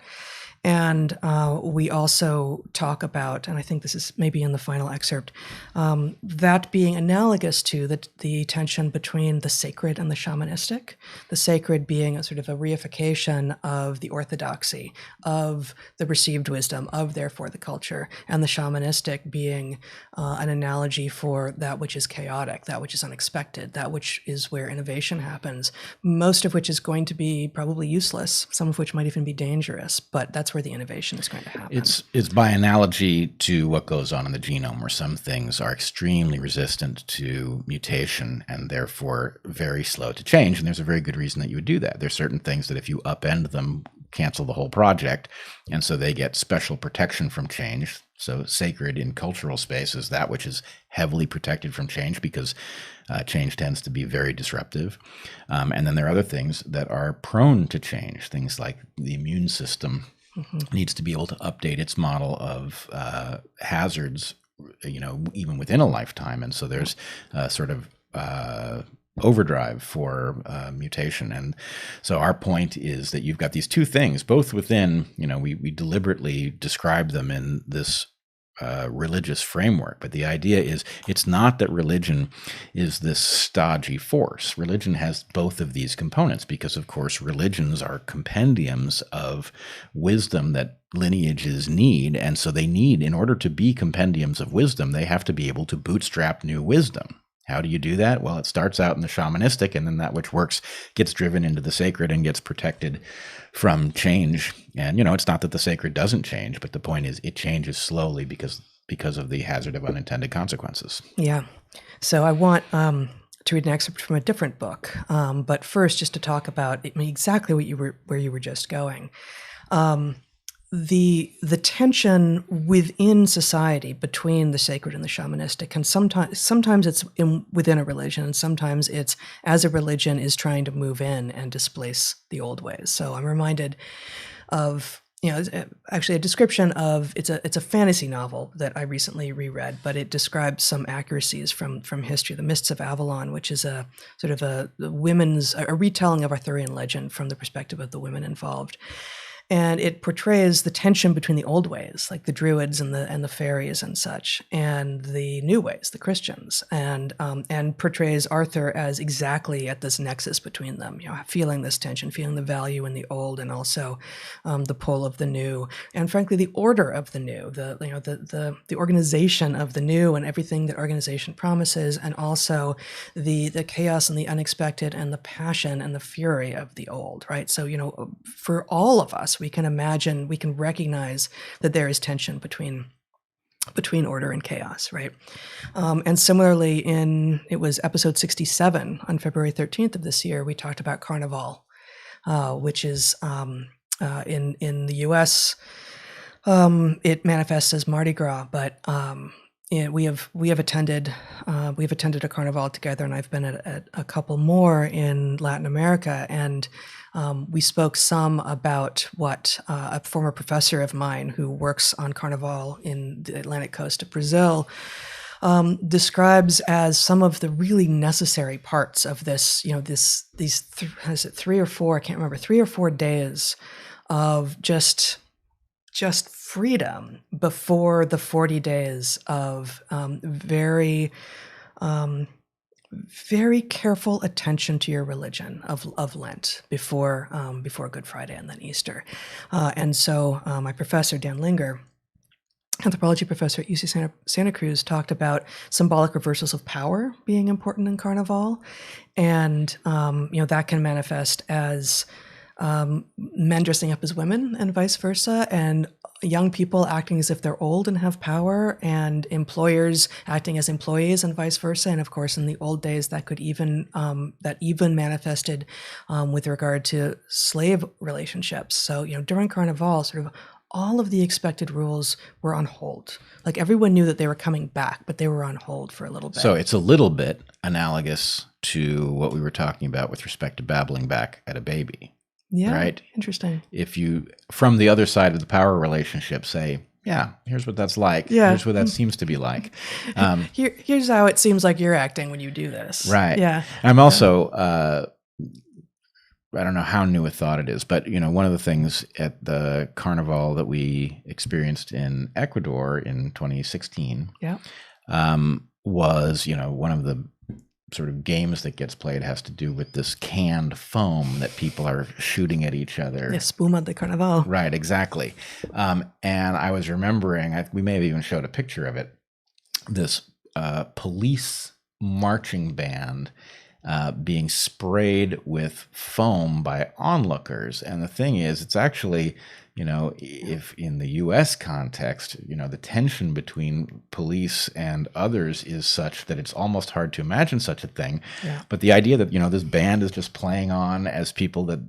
and we also talk about, and I think this is maybe in the final excerpt, that being analogous to the tension between the sacred and the shamanistic, the sacred being a sort of a reification of the orthodoxy, of the received wisdom, of therefore the culture, and the shamanistic being an analogy for that which is chaotic, that which is unexpected, that which is where innovation happens, most of which is going to be probably useless, some of which might even be dangerous, but that's where the innovation is going to happen. It's by analogy to what goes on in the genome, where some things are extremely resistant to mutation and therefore very slow to change. And there's a very good reason that you would do that. There's certain things that if you upend them, cancel the whole project. And so they get special protection from change. So sacred in cultural space is that which is heavily protected from change, because change tends to be very disruptive. And then there are other things that are prone to change, things like the immune system needs to be able to update its model of hazards, even within a lifetime. And so there's sort of overdrive for mutation. And so our point is that you've got these two things, both within, we deliberately describe them in this religious framework. But the idea is, it's not that religion is this stodgy force. Religion has both of these components, because of course religions are compendiums of wisdom that lineages need. And so they need, in order to be compendiums of wisdom, they have to be able to bootstrap new wisdom. How do you do that? Well, it starts out in the shamanistic, and then that which works gets driven into the sacred and gets protected from change. And, it's not that the sacred doesn't change, but the point is it changes slowly because of the hazard of unintended consequences. Yeah. So I want to read an excerpt from a different book. But first, just to talk about exactly where you were just going. The tension within society between the sacred and the shamanistic, and sometimes it's within a religion, and sometimes it's as a religion is trying to move in and displace the old ways. So I'm reminded of actually a description of it's a fantasy novel that I recently reread, but it describes some accuracies from history. The Mists of Avalon, which is a sort of a retelling of Arthurian legend from the perspective of the women involved. And it portrays the tension between the old ways, like the Druids and the fairies and such, and the new ways, the Christians, and portrays Arthur as exactly at this nexus between them, feeling this tension, feeling the value in the old, and also the pull of the new, and frankly the order of the new, the organization of the new, and everything that organization promises, and also the chaos and the unexpected, and the passion and the fury of the old. Right. So for all of us, we can imagine, we can recognize that there is tension between order and chaos, right? And similarly, it was episode 67 on February 13th of this year, we talked about Carnaval, which is in the U.S., it manifests as Mardi Gras, but we have attended a Carnaval together, and I've been at a couple more in Latin America, and we spoke some about what a former professor of mine who works on Carnaval in the Atlantic coast of Brazil describes as some of the really necessary parts of this, these 3 or 4, I can't remember, 3 or 4 days of just freedom before the 40 days of very careful attention to your religion of Lent before Good Friday and then Easter. And so my professor, Dan Linger, anthropology professor at UC Santa Cruz, talked about symbolic reversals of power being important in Carnaval. And, that can manifest as men dressing up as women and vice versa, and young people acting as if they're old and have power, and employers acting as employees and vice versa. And of course, in the old days, that could even manifested with regard to slave relationships. So, during Carnival, sort of all of the expected rules were on hold. Like, everyone knew that they were coming back, but they were on hold for a little bit. So it's a little bit analogous to what we were talking about with respect to babbling back at a baby. Yeah, right? Interesting. If you, from the other side of the power relationship, say, yeah, here's what that's like. Yeah. Here's what that seems to be like. Here's how it seems like you're acting when you do this. Right. Yeah. I'm also, I don't know how new a thought it is, but one of the things at the Carnival that we experienced in Ecuador in 2016 was, one of the sort of games that gets played has to do with this canned foam that people are shooting at each other. Espuma de Carnaval. Right, exactly. And I was remembering, we may have even showed a picture of it, this police marching band being sprayed with foam by onlookers. And the thing is, it's actually, if in the U.S. context, the tension between police and others is such that it's almost hard to imagine such a thing. Yeah. But the idea that, this band is just playing on as people that,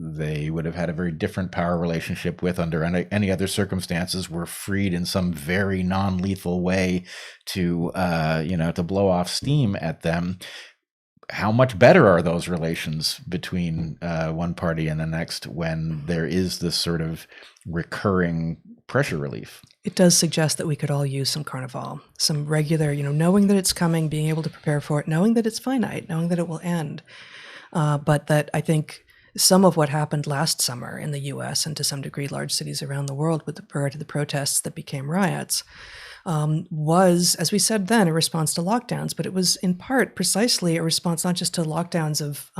they would have had a very different power relationship with under any other circumstances, were freed in some very non-lethal way to, to blow off steam at them. How much better are those relations between one party and the next when there is this sort of recurring pressure relief? It does suggest that we could all use some Carnival, some regular, knowing that it's coming, being able to prepare for it, knowing that it's finite, knowing that it will end. But that I think some of what happened last summer in the U.S. and to some degree large cities around the world with regard to the protests that became riots was, as we said then, a response to lockdowns, but it was in part precisely a response not just to lockdowns of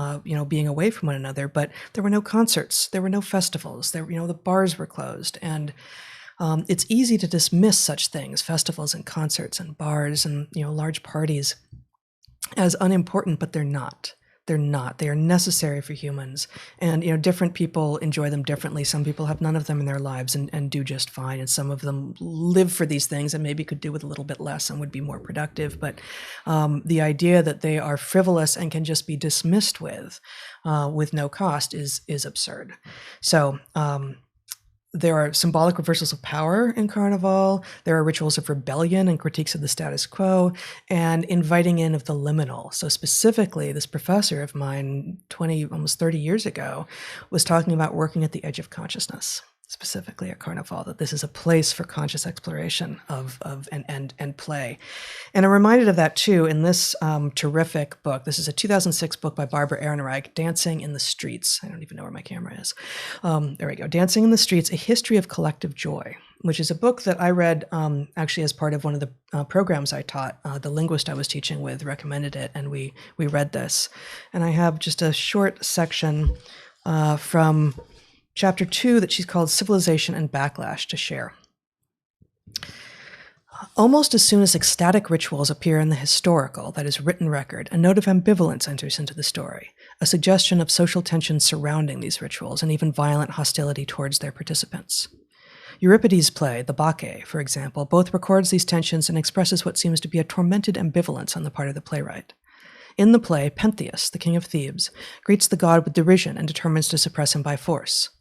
being away from one another, but there were no concerts, there were no festivals, the bars were closed, and it's easy to dismiss such things, festivals and concerts and bars and large parties, as unimportant, but they're not. They're not. They are necessary for humans. And, different people enjoy them differently. Some people have none of them in their lives and do just fine. And some of them live for these things and maybe could do with a little bit less and would be more productive. But the idea that they are frivolous and can just be dismissed with no cost is absurd. So, there are symbolic reversals of power in Carnival. There are rituals of rebellion and critiques of the status quo, and inviting in of the liminal. So specifically, this professor of mine, almost 30 years ago, was talking about working at the edge of consciousness, specifically at Carnival, that this is a place for conscious exploration and play. And I'm reminded of that too in this terrific book. This is a 2006 book by Barbara Ehrenreich, Dancing in the Streets. I don't even know where my camera is. There we go. Dancing in the Streets, A History of Collective Joy, which is a book that I read actually as part of one of the programs I taught. The linguist I was teaching with recommended it, and we read this. And I have just a short section from Chapter 2 that she's called Civilization and Backlash to share. Almost as soon as ecstatic rituals appear in the historical, that is, written record, a note of ambivalence enters into the story, a suggestion of social tension surrounding these rituals and even violent hostility towards their participants. Euripides' play, The Bacchae, for example, both records these tensions and expresses what seems to be a tormented ambivalence on the part of the playwright. In the play, Pentheus, the king of Thebes, greets the god with derision and determines to suppress him by force.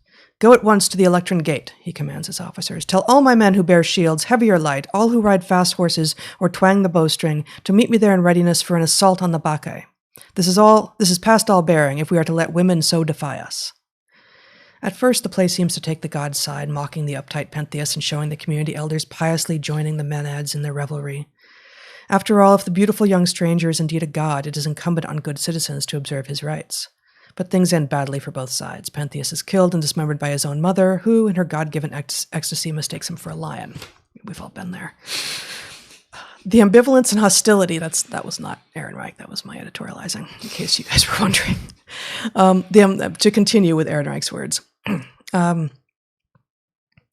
"Go at once to the Electron Gate," he commands his officers. "Tell all my men who bear shields, heavy or light, all who ride fast horses or twang the bowstring, to meet me there in readiness for an assault on the Bacchae. This is past all bearing if we are to let women so defy us." At first, the play seems to take the god's side, mocking the uptight Pentheus and showing the community elders piously joining the Maenads in their revelry. After all, if the beautiful young stranger is indeed a god, it is incumbent on good citizens to observe his rights. But things end badly for both sides. Pentheus is killed and dismembered by his own mother, who, in her god-given ecstasy, mistakes him for a lion. We've all been there. The ambivalence and hostility, that was not Aaron Reich, that was my editorializing, in case you guys were wondering. To continue with Aaron Reich's words.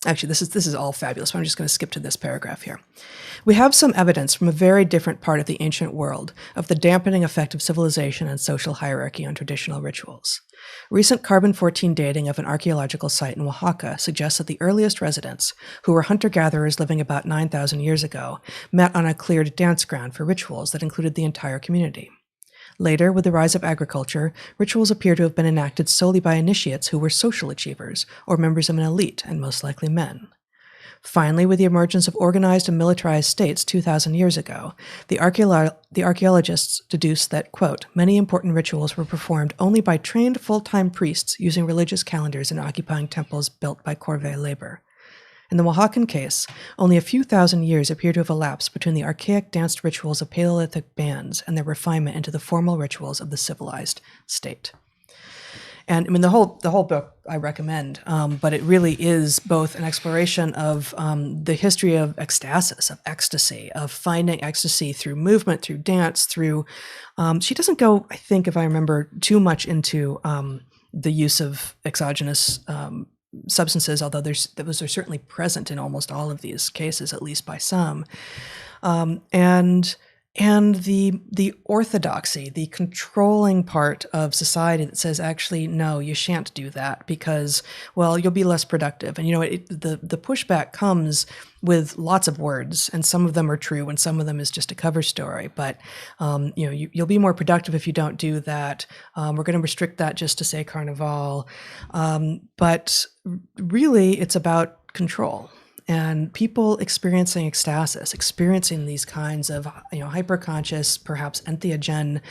Actually, this is all fabulous, but I'm just going to skip to this paragraph here. "We have some evidence from a very different part of the ancient world of the dampening effect of civilization and social hierarchy on traditional rituals. Recent carbon-14 dating of an archaeological site in Oaxaca suggests that the earliest residents, who were hunter-gatherers living about 9,000 years ago, met on a cleared dance ground for rituals that included the entire community. Later, with the rise of agriculture, rituals appear to have been enacted solely by initiates who were social achievers or members of an elite, and most likely men. Finally, with the emergence of organized and militarized states 2,000 years ago, the archaeologists deduced that, quote, many important rituals were performed only by trained full-time priests using religious calendars and occupying temples built by corvée labor. In the Oaxacan case, only a few thousand years appear to have elapsed between the archaic danced rituals of Paleolithic bands and their refinement into the formal rituals of the civilized state." And I mean, the whole book I recommend, but it really is both an exploration of the history of ecstasis, of ecstasy, of finding ecstasy through movement, through dance, through. She doesn't go, I think, if I remember, too much into the use of exogenous substances, although those are certainly present in almost all of these cases, at least by some, and the orthodoxy, the controlling part of society that says, actually, no, you shan't do that because, well, you'll be less productive. And the pushback comes with lots of words, and some of them are true, and some of them is just a cover story. But you'll be more productive if you don't do that. We're going to restrict that just to say Carnaval, but really, it's about control. And people experiencing ecstasis, experiencing these kinds of hyperconscious, perhaps entheogen,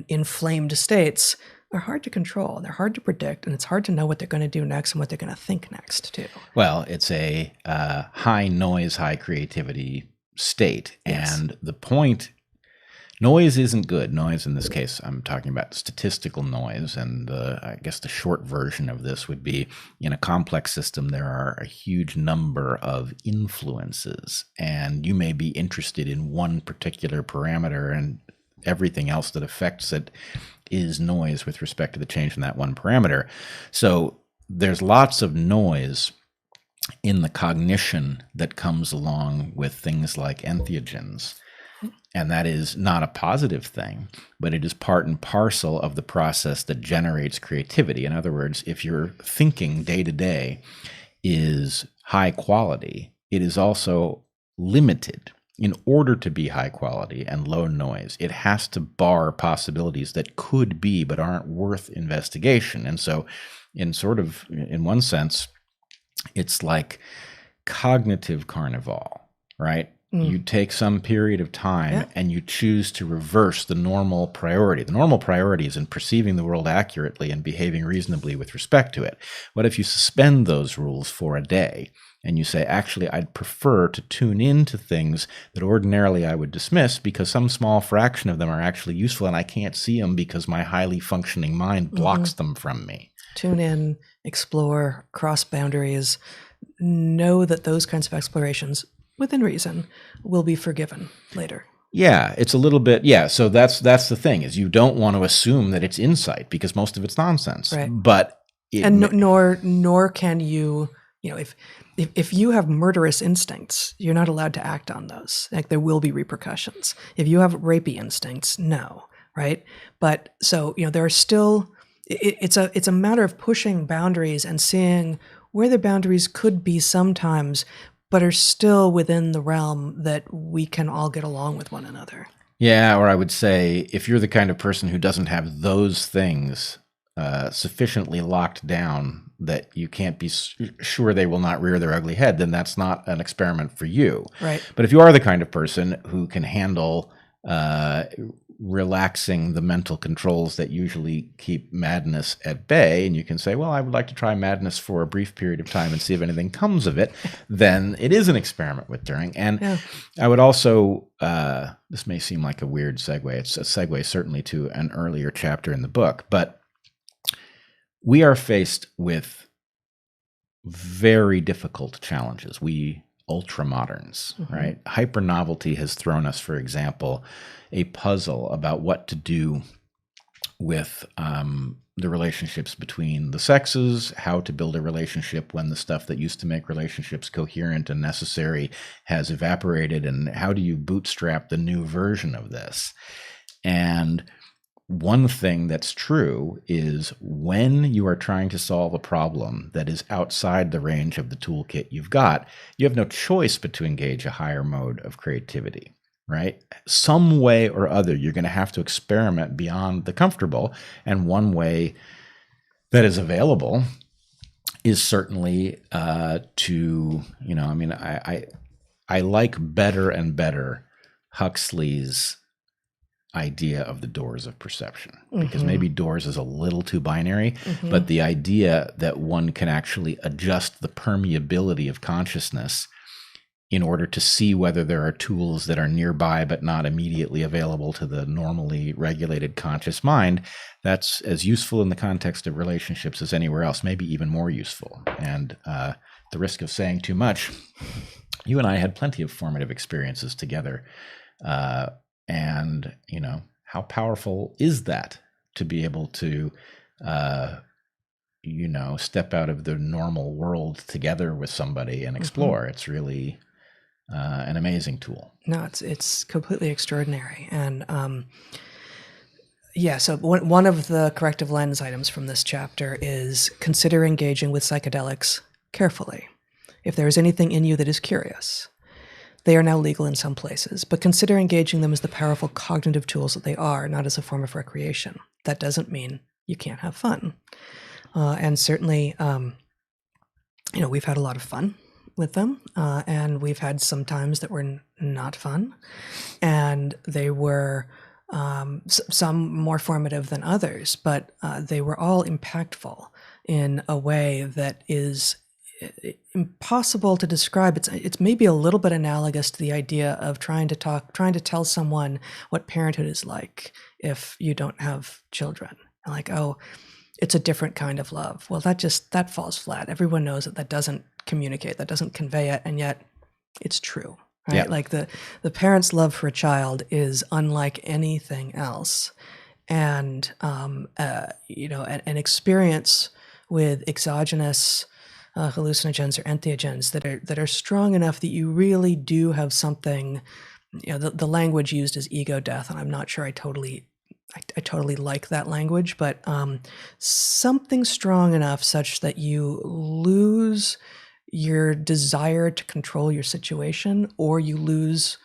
inflamed states, are hard to control. They're hard to predict, and it's hard to know what they're going to do next and what they're going to think next, too. Well, it's a high noise, high creativity state. Yes. And the point, noise isn't good. Noise, in this case, I'm talking about statistical noise. And I guess the short version of this would be, in a complex system, there are a huge number of influences. And you may be interested in one particular parameter, and everything else that affects it is noise with respect to the change in that one parameter. So there's lots of noise in the cognition that comes along with things like entheogens. And that is not a positive thing, but it is part and parcel of the process that generates creativity. In other words, if your thinking day to day is high quality, it is also limited. In order to be high quality and low noise, it has to bar possibilities that could be but aren't worth investigation. And so in one sense, it's like cognitive carnival, right? You take some period of time and you choose to reverse the normal priority. The normal priority is in perceiving the world accurately and behaving reasonably with respect to it. What if you suspend those rules for a day and you say, actually, I'd prefer to tune into things that ordinarily I would dismiss because some small fraction of them are actually useful and I can't see them because my highly functioning mind blocks them from me. Tune in, explore, cross boundaries, know that those kinds of explorations, within reason, will be forgiven later. Yeah, it's a little bit, so that's the thing, is you don't want to assume that it's insight because most of it's nonsense. Right. But nor can you, if you have murderous instincts, you're not allowed to act on those. Like, there will be repercussions. If you have rapey instincts, no, right? But so, there are still, it's a matter of pushing boundaries and seeing where the boundaries could be sometimes, but are still within the realm that we can all get along with one another. Yeah, or I would say, if you're the kind of person who doesn't have those things sufficiently locked down that you can't be sure they will not rear their ugly head, then that's not an experiment for you. Right. But if you are the kind of person who can handle relaxing the mental controls that usually keep madness at bay, and you can say, well, I would like to try madness for a brief period of time and see if anything comes of it, then it is an experiment with Turing. And I would also, this may seem like a weird segue. It's a segue certainly to an earlier chapter in the book, but we are faced with very difficult challenges. We ultra-moderns, right? Hyper novelty has thrown us, for example, a puzzle about what to do with the relationships between the sexes, how to build a relationship when the stuff that used to make relationships coherent and necessary has evaporated, and how do you bootstrap the new version of this? And one thing that's true is when you are trying to solve a problem that is outside the range of the toolkit you've got, you have no choice but to engage a higher mode of creativity, right? Some way or other, you're going to have to experiment beyond the comfortable. And one way that is available is certainly to, I like better and better Huxley's idea of the doors of perception, because maybe doors is a little too binary, but the idea that one can actually adjust the permeability of consciousness in order to see whether there are tools that are nearby but not immediately available to the normally regulated conscious mind, that's as useful in the context of relationships as anywhere else, maybe even more useful. And the risk of saying too much, you and I had plenty of formative experiences together. And, how powerful is that to be able to, step out of the normal world together with somebody and explore? It's really an amazing tool. No, it's completely extraordinary. And so one of the corrective lens items from this chapter is consider engaging with psychedelics carefully. If there is anything in you that is curious, they are now legal in some places, but consider engaging them as the powerful cognitive tools that they are, not as a form of recreation. That doesn't mean you can't have fun. And certainly, we've had a lot of fun with them, and we've had some times that were not fun, and they were some more formative than others, but they were all impactful in a way that is impossible to describe. It's maybe a little bit analogous to the idea of trying to tell someone what parenthood is like if you don't have children. Like, oh, it's a different kind of love. Well, that falls flat. Everyone knows that doesn't communicate, that doesn't convey it, and yet it's true, right? Yeah. Like the parent's love for a child is unlike anything else, and an experience with exogenous hallucinogens or entheogens that are strong enough that you really do have something. The language used is ego death, and I'm not sure I totally like that language, but something strong enough such that you lose your desire to control your situation, or you lose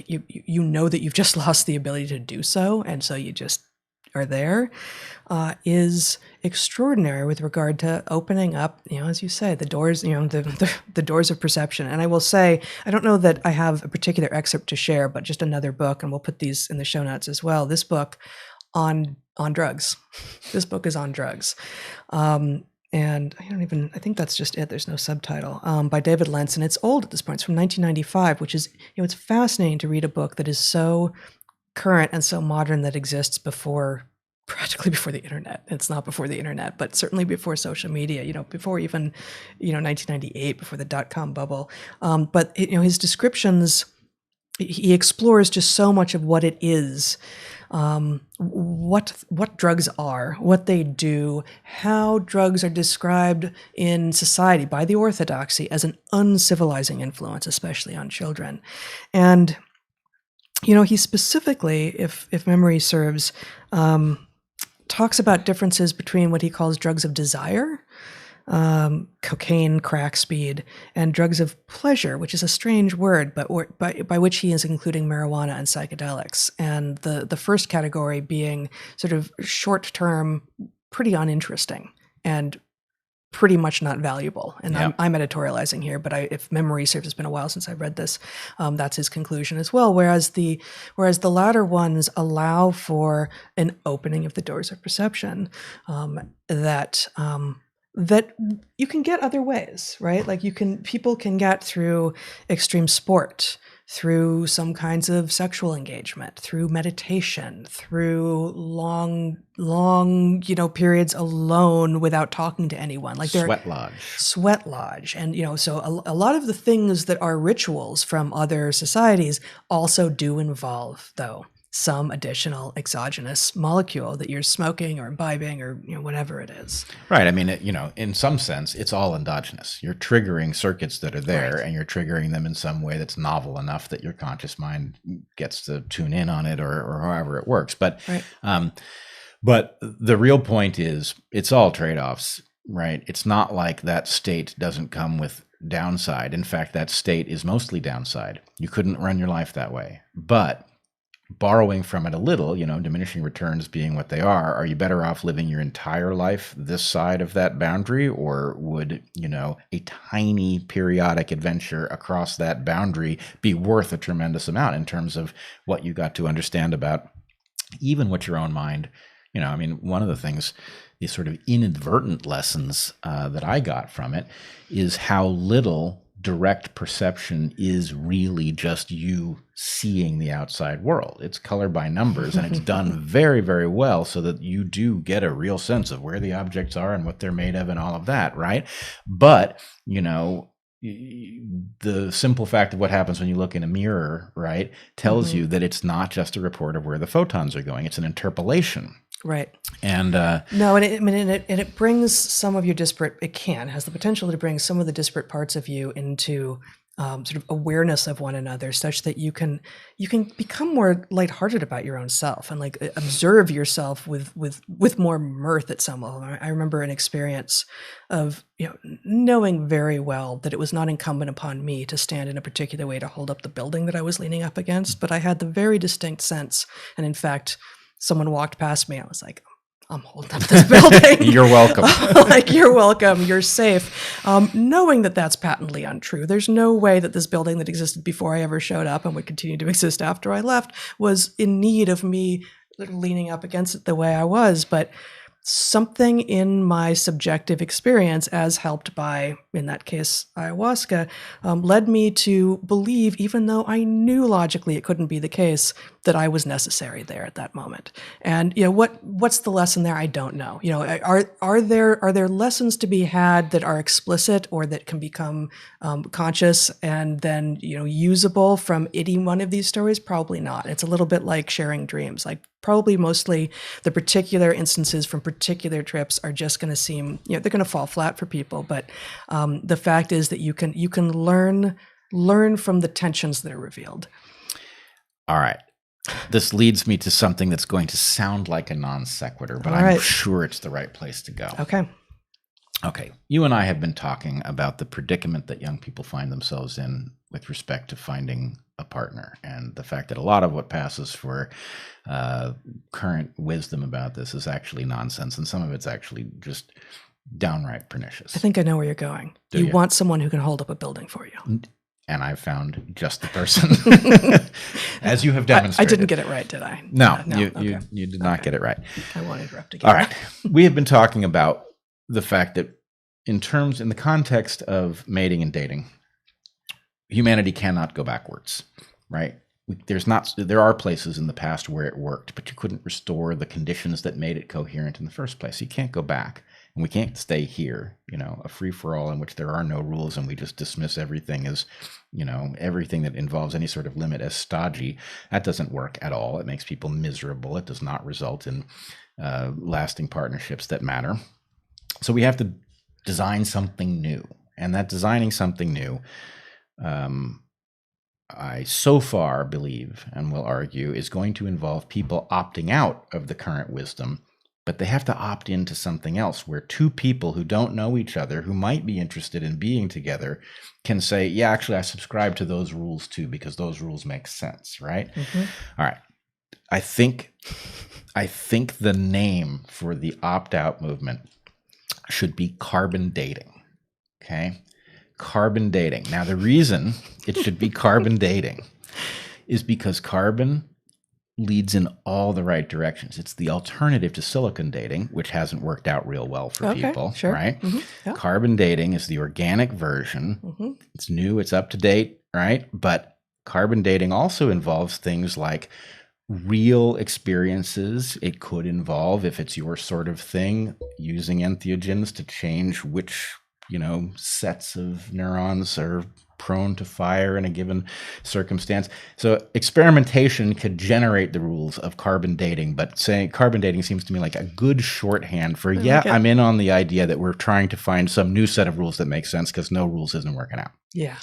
you know that you've just lost the ability to do so, and so you just are there, is extraordinary with regard to opening up, as you say, the doors, the doors of perception. And I will say, I don't know that I have a particular excerpt to share, but just another book, and we'll put these in the show notes as well. This book on drugs. This book is on drugs. And I think that's just it. There's no subtitle, by David Lentz. And it's old at this point. It's from 1995, which is, it's fascinating to read a book that is so current and so modern, that exists practically before the internet. It's not before the internet, but certainly before social media, before even, 1998, before the .com bubble. But his descriptions, he explores just so much of what it is, what drugs are, what they do, how drugs are described in society by the orthodoxy as an uncivilizing influence, especially on children. And he specifically, if memory serves, talks about differences between what he calls drugs of desire, cocaine, crack, speed, and drugs of pleasure, which is a strange word, but by which he is including marijuana and psychedelics. And the first category being sort of short-term pretty uninteresting and pretty much not valuable. And Yeah. I'm editorializing here, but if memory serves, it's been a while since I've read this. That's his conclusion as well. Whereas the latter ones allow for an opening of the doors of perception that you can get other ways, right? Like people can get through extreme sport, through some kinds of sexual engagement, through meditation, through long, periods alone without talking to anyone. Like sweat lodge. And, so a lot of the things that are rituals from other societies also do involve, though, some additional exogenous molecule that you're smoking or imbibing or whatever it is. Right. I mean, in some sense, it's all endogenous. You're triggering circuits that are there, and you're triggering them in some way that's novel enough that your conscious mind gets to tune in on it, or however it works. But, but the real point is, it's all trade-offs, right? It's not like that state doesn't come with downside. In fact, that state is mostly downside. You couldn't run your life that way, but borrowing from it a little, diminishing returns being what they are you better off living your entire life this side of that boundary, or would, a tiny periodic adventure across that boundary be worth a tremendous amount in terms of what you got to understand about even what your own mind, one of the things, these sort of inadvertent lessons that I got from it is how little direct perception is really just you seeing the outside world. It's color by numbers, and it's done very, very well so that you do get a real sense of where the objects are and what they're made of and all of that, right? But, the simple fact of what happens when you look in a mirror, right, tells you that it's not just a report of where the photons are going. It's an interpolation. Right. And no, and it brings some of your disparate. It has the potential to bring some of the disparate parts of you into sort of awareness of one another, such that you can become more lighthearted about your own self and like observe yourself with more mirth at some level. I remember an experience of knowing very well that it was not incumbent upon me to stand in a particular way to hold up the building that I was leaning up against, but I had the very distinct sense, and in fact, someone walked past me. I was like, I'm holding up this building. You're welcome. You're welcome. You're safe. Knowing that that's patently untrue. There's no way that this building that existed before I ever showed up and would continue to exist after I left was in need of me leaning up against it the way I was. But something in my subjective experience, as helped by, in that case, ayahuasca, led me to believe, even though I knew logically it couldn't be the case, that I was necessary there at that moment. And what's the lesson there? I don't know. Are there lessons to be had that are explicit or that can become conscious and then usable from any one of these stories? Probably not. It's a little bit like sharing dreams. Like probably mostly the particular instances from particular trips are just going to seem they're going to fall flat for people. But the fact is that you can learn from the tensions that are revealed. All right. This leads me to something that's going to sound like a non sequitur, but I'm sure it's the right place to go. Okay. You and I have been talking about the predicament that young people find themselves in with respect to finding a partner, and the fact that a lot of what passes for current wisdom about this is actually nonsense, and some of it's actually just downright pernicious. I think I know where you're going. You want someone who can hold up a building for you. And I've found just the person, as you have demonstrated. I didn't get it right, did I? No, you did not get it right. I won't interrupt again. All right. We have been talking about the fact that in the context of mating and dating, humanity cannot go backwards, right? There are places in the past where it worked, but you couldn't restore the conditions that made it coherent in the first place. You can't go back. And we can't stay here, a free-for-all in which there are no rules and we just dismiss everything as, everything that involves any sort of limit as stodgy. That doesn't work at all. It makes people miserable. It does not result in lasting partnerships that matter. So we have to design something new. And that designing something new, I so far believe and will argue, is going to involve people opting out of the current wisdom, but they have to opt into something else where two people who don't know each other, who might be interested in being together, can say, yeah, actually, I subscribe to those rules too, because those rules make sense, right? Mm-hmm. All right. I think I think the name for the opt-out movement should be carbon dating. Okay? Carbon dating. Now, the reason it should be carbon dating is because carbon leads in all the right directions. It's the alternative to silicon dating, which hasn't worked out real well for people, sure. right? Yeah. Carbon dating is the organic version. It's new, it's up to date, right? But carbon dating also involves things like real experiences. It could involve, if it's your sort of thing, using entheogens to change which, sets of neurons are prone to fire in a given circumstance. So experimentation could generate the rules of carbon dating, but saying carbon dating seems to me like a good shorthand for, I'm in on the idea that we're trying to find some new set of rules that make sense because no rules isn't working out. Yeah.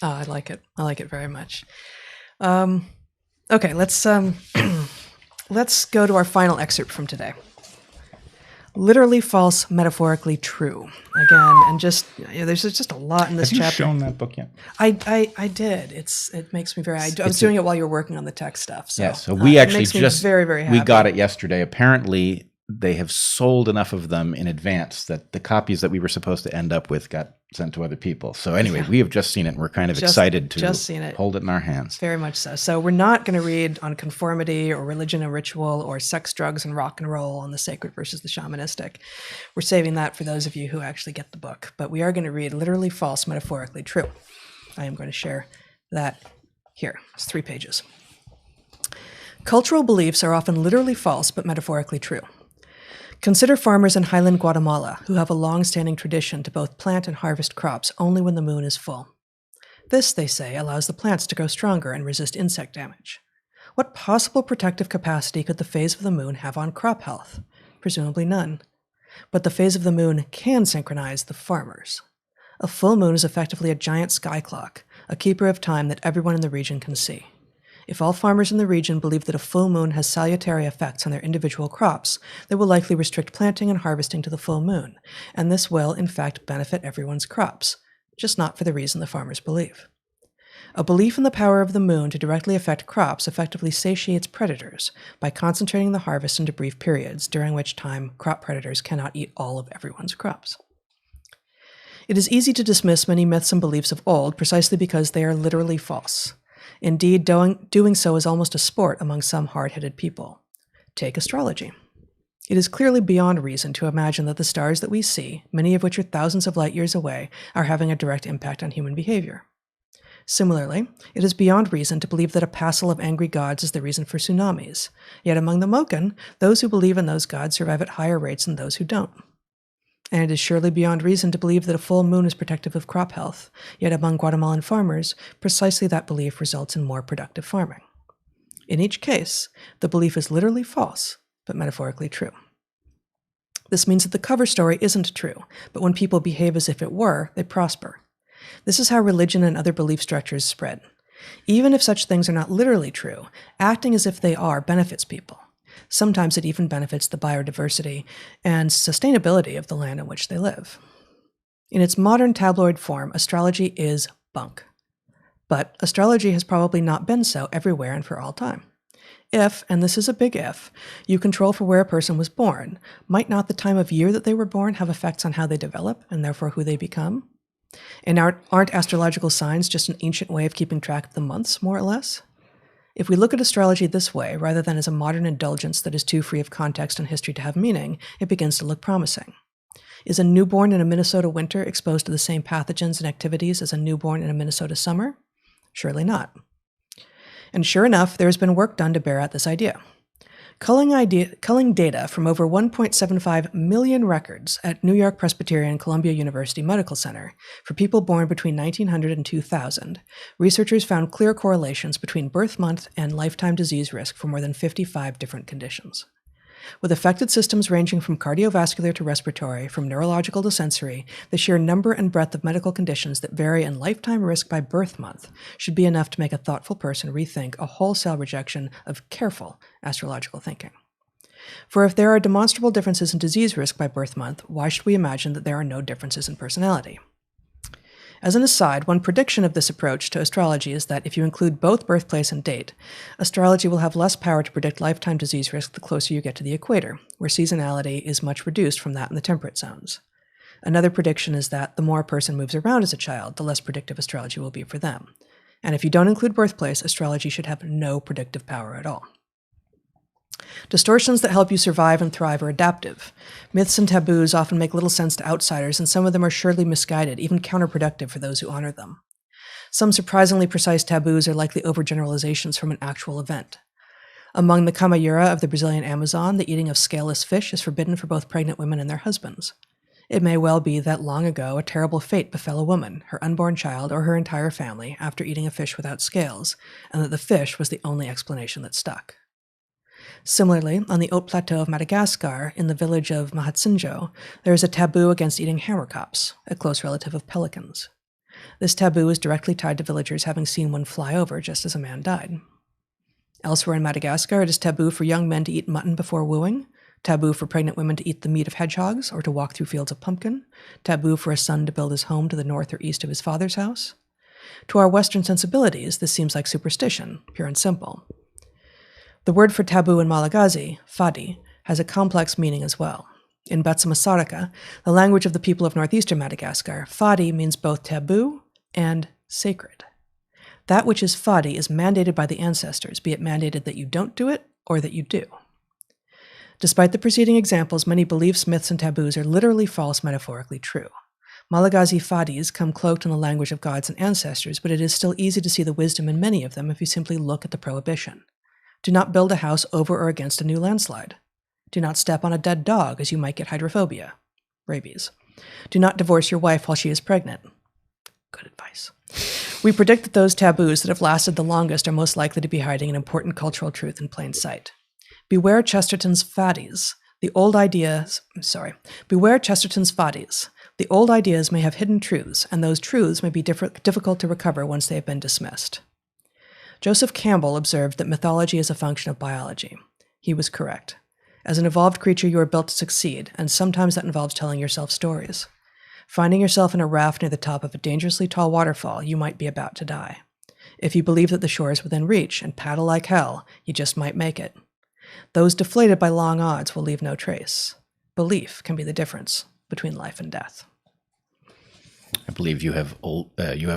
Oh, I like it. I like it very much. Okay, let's go to our final excerpt from today. Literally false, metaphorically true. Again, and there's just a lot in this chapter. Have you shown that book yet? I did. It makes me very. I was doing it while you were working on the tech stuff. So, so we actually makes me very, very happy. We got it yesterday. Apparently, they have sold enough of them in advance that the copies that we were supposed to end up with got sent to other people. So anyway, we have just seen it, and we're kind of excited to hold it in our hands. Very much so. So we're not going to read on conformity or religion and ritual or sex, drugs, and rock and roll on the sacred versus the shamanistic. We're saving that for those of you who actually get the book. But we are going to read literally false, metaphorically true. I am going to share that here. It's 3 pages. Cultural beliefs are often literally false but metaphorically true. Consider farmers in highland Guatemala who have a long-standing tradition to both plant and harvest crops only when the moon is full. This, they say, allows the plants to grow stronger and resist insect damage. What possible protective capacity could the phase of the moon have on crop health? Presumably none. But the phase of the moon can synchronize the farmers. A full moon is effectively a giant sky clock, a keeper of time that everyone in the region can see. If all farmers in the region believe that a full moon has salutary effects on their individual crops, they will likely restrict planting and harvesting to the full moon, and this will, in fact, benefit everyone's crops, just not for the reason the farmers believe. A belief in the power of the moon to directly affect crops effectively satiates predators by concentrating the harvest into brief periods, during which time crop predators cannot eat all of everyone's crops. It is easy to dismiss many myths and beliefs of old precisely because they are literally false. Indeed, doing so is almost a sport among some hard-headed people. Take astrology. It is clearly beyond reason to imagine that the stars that we see, many of which are thousands of light years away, are having a direct impact on human behavior. Similarly, it is beyond reason to believe that a passel of angry gods is the reason for tsunamis. Yet among the Moken, those who believe in those gods survive at higher rates than those who don't. And it is surely beyond reason to believe that a full moon is protective of crop health, yet among Guatemalan farmers, precisely that belief results in more productive farming. In each case, the belief is literally false, but metaphorically true. This means that the cover story isn't true, but when people behave as if it were, they prosper. This is how religion and other belief structures spread. Even if such things are not literally true, acting as if they are benefits people. Sometimes it even benefits the biodiversity and sustainability of the land on which they live. In its modern tabloid form, astrology is bunk. But astrology has probably not been so everywhere and for all time. If, and this is a big if, you control for where a person was born, might not the time of year that they were born have effects on how they develop and therefore who they become? And aren't astrological signs just an ancient way of keeping track of the months, more or less? If we look at astrology this way, rather than as a modern indulgence that is too free of context and history to have meaning, it begins to look promising. Is a newborn in a Minnesota winter exposed to the same pathogens and activities as a newborn in a Minnesota summer? Surely not. And sure enough, there has been work done to bear out this idea. Culling data from over 1.75 million records at New York Presbyterian Columbia University Medical Center for people born between 1900 and 2000, researchers found clear correlations between birth month and lifetime disease risk for more than 55 different conditions. With affected systems ranging from cardiovascular to respiratory, from neurological to sensory, the sheer number and breadth of medical conditions that vary in lifetime risk by birth month should be enough to make a thoughtful person rethink a wholesale rejection of careful astrological thinking. For if there are demonstrable differences in disease risk by birth month, why should we imagine that there are no differences in personality? As an aside, one prediction of this approach to astrology is that if you include both birthplace and date, astrology will have less power to predict lifetime disease risk the closer you get to the equator, where seasonality is much reduced from that in the temperate zones. Another prediction is that the more a person moves around as a child, the less predictive astrology will be for them. And if you don't include birthplace, astrology should have no predictive power at all. Distortions that help you survive and thrive are adaptive. Myths and taboos often make little sense to outsiders, and some of them are surely misguided, even counterproductive for those who honor them. Some surprisingly precise taboos are likely overgeneralizations from an actual event. Among the Kamayura of the Brazilian Amazon, the eating of scaleless fish is forbidden for both pregnant women and their husbands. It may well be that long ago a terrible fate befell a woman, her unborn child, or her entire family after eating a fish without scales, and that the fish was the only explanation that stuck. Similarly, on the Haute Plateau of Madagascar, in the village of Mahatsinjo, there is a taboo against eating hammerkops, a close relative of pelicans. This taboo is directly tied to villagers having seen one fly over just as a man died. Elsewhere in Madagascar, it is taboo for young men to eat mutton before wooing, taboo for pregnant women to eat the meat of hedgehogs or to walk through fields of pumpkin, taboo for a son to build his home to the north or east of his father's house. To our Western sensibilities, this seems like superstition, pure and simple. The word for taboo in Malagasy, fadi, has a complex meaning as well. In Betsamasaraka, the language of the people of northeastern Madagascar, fadi means both taboo and sacred. That which is fadi is mandated by the ancestors, be it mandated that you don't do it or that you do. Despite the preceding examples, many beliefs, myths, and taboos are literally false, metaphorically true. Malagasy fadis come cloaked in the language of gods and ancestors, but it is still easy to see the wisdom in many of them if you simply look at the prohibition. Do not build a house over or against a new landslide. Do not step on a dead dog, as you might get hydrophobia, rabies. Do not divorce your wife while she is pregnant. Good advice. We predict that those taboos that have lasted the longest are most likely to be hiding an important cultural truth in plain sight. Beware Chesterton's fadis. Beware Chesterton's fadis. The old ideas may have hidden truths, and those truths may be difficult to recover once they have been dismissed. Joseph Campbell observed that mythology is a function of biology. He was correct. As an evolved creature, you are built to succeed, and sometimes that involves telling yourself stories. Finding yourself in a raft near the top of a dangerously tall waterfall, you might be about to die. If you believe that the shore is within reach and paddle like hell, you just might make it. Those deflated by long odds will leave no trace. Belief can be the difference between life and death. I believe you have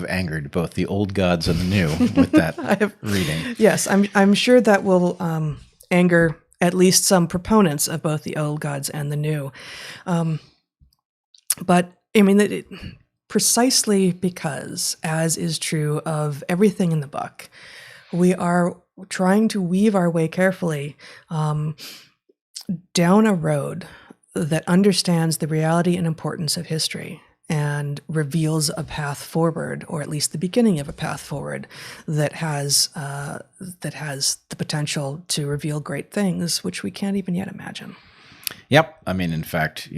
angered both the old gods and the new with that reading. Yes, I'm sure that will anger at least some proponents of both the old gods and the new. But I mean, precisely because, as is true of everything in the book, we are trying to weave our way carefully down a road that understands the reality and importance of history and reveals a path forward, or at least the beginning of a path forward that has the potential to reveal great things, which we can't even yet imagine. Yep. I mean, in fact,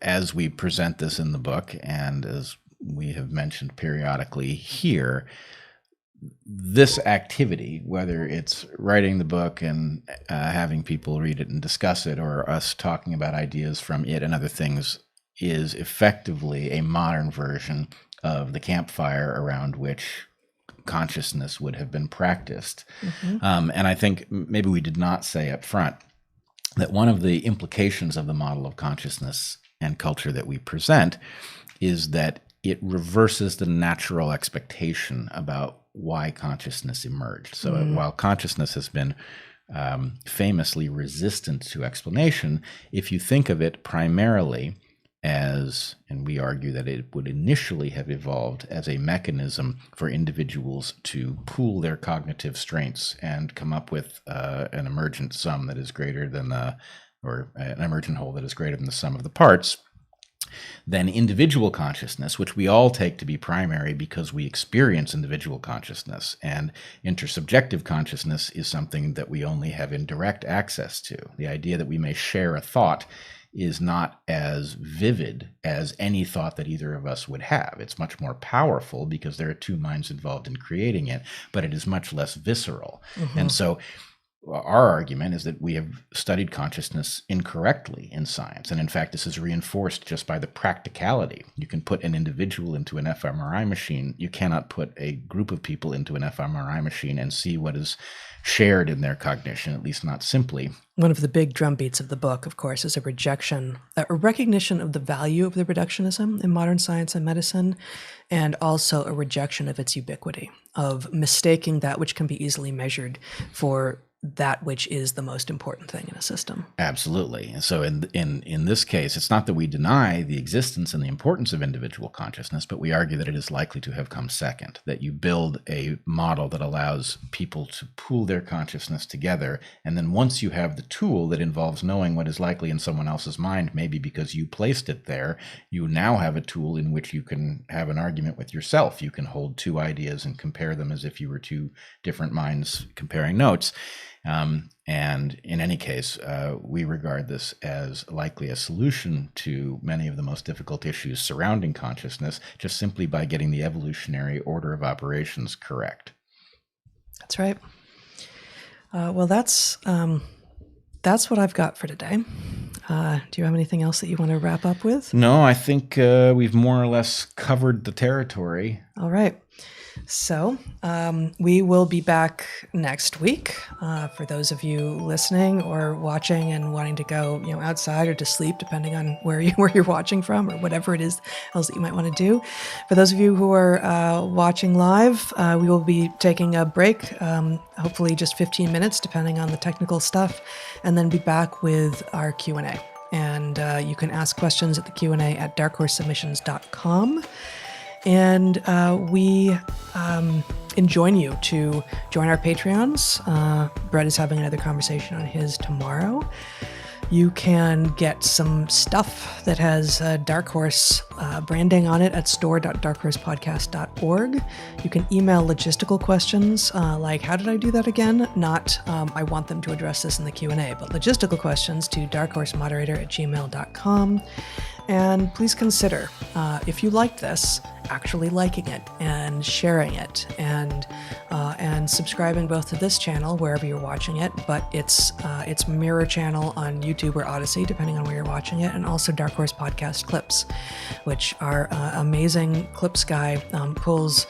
as we present this in the book, and as we have mentioned periodically here, this activity, whether it's writing the book and having people read it and discuss it, or us talking about ideas from it and other things, is effectively a modern version of the campfire around which consciousness would have been practiced. Mm-hmm. And I think maybe we did not say up front that one of the implications of the model of consciousness and culture that we present is that it reverses the natural expectation about why consciousness emerged. So while consciousness has been famously resistant to explanation, if you think of it primarily as, and we argue that it would initially have evolved as a mechanism for individuals to pool their cognitive strengths and come up with an emergent sum that is greater than or an emergent whole that is greater than the sum of the parts, then individual consciousness, which we all take to be primary because we experience individual consciousness, and intersubjective consciousness is something that we only have indirect access to. The idea that we may share a thought is not as vivid as any thought that either of us would have. It's much more powerful because there are two minds involved in creating it, but it is much less visceral. Mm-hmm. And so our argument is that we have studied consciousness incorrectly in science. And in fact, this is reinforced just by the practicality. You can put an individual into an fMRI machine. You cannot put a group of people into an fMRI machine and see what is shared in their cognition, at least not simply. One of the big drumbeats of the book, of course, is a recognition of the value of the reductionism in modern science and medicine, and also a rejection of its ubiquity, of mistaking that which can be easily measured for that which is the most important thing in a system. Absolutely. And so in this case, it's not that we deny the existence and the importance of individual consciousness, but we argue that it is likely to have come second, that you build a model that allows people to pool their consciousness together. And then once you have the tool that involves knowing what is likely in someone else's mind, maybe because you placed it there, you now have a tool in which you can have an argument with yourself. You can hold two ideas and compare them as if you were two different minds comparing notes. And in any case, we regard this as likely a solution to many of the most difficult issues surrounding consciousness, just simply by getting the evolutionary order of operations correct. That's right. Well, that's what I've got for today. Do you have anything else that you want to wrap up with? No, I think we've more or less covered the territory. All right. So we will be back next week. For those of you listening or watching and wanting to go, outside or to sleep, depending on where you're watching from or whatever it is else that you might want to do. For those of you who are watching live, we will be taking a break, hopefully just 15 minutes, depending on the technical stuff, and then be back with our Q&A. And you can ask questions at the Q&A at darkhorsesubmissions.com. And we enjoin you to join our Patreons. Bret is having another conversation on his tomorrow. You can get some stuff that has Dark Horse branding on it at store.darkhorsepodcast.org. You can email logistical questions like, how did I do that again? Not, I want them to address this in the Q&A, but logistical questions to darkhorsemoderator@gmail.com. And please consider, if you like this, actually liking it and sharing it and subscribing both to this channel wherever you're watching it, but its mirror channel on YouTube or Odyssey, depending on where you're watching it, and also Dark Horse Podcast Clips, which our amazing clips guy pulls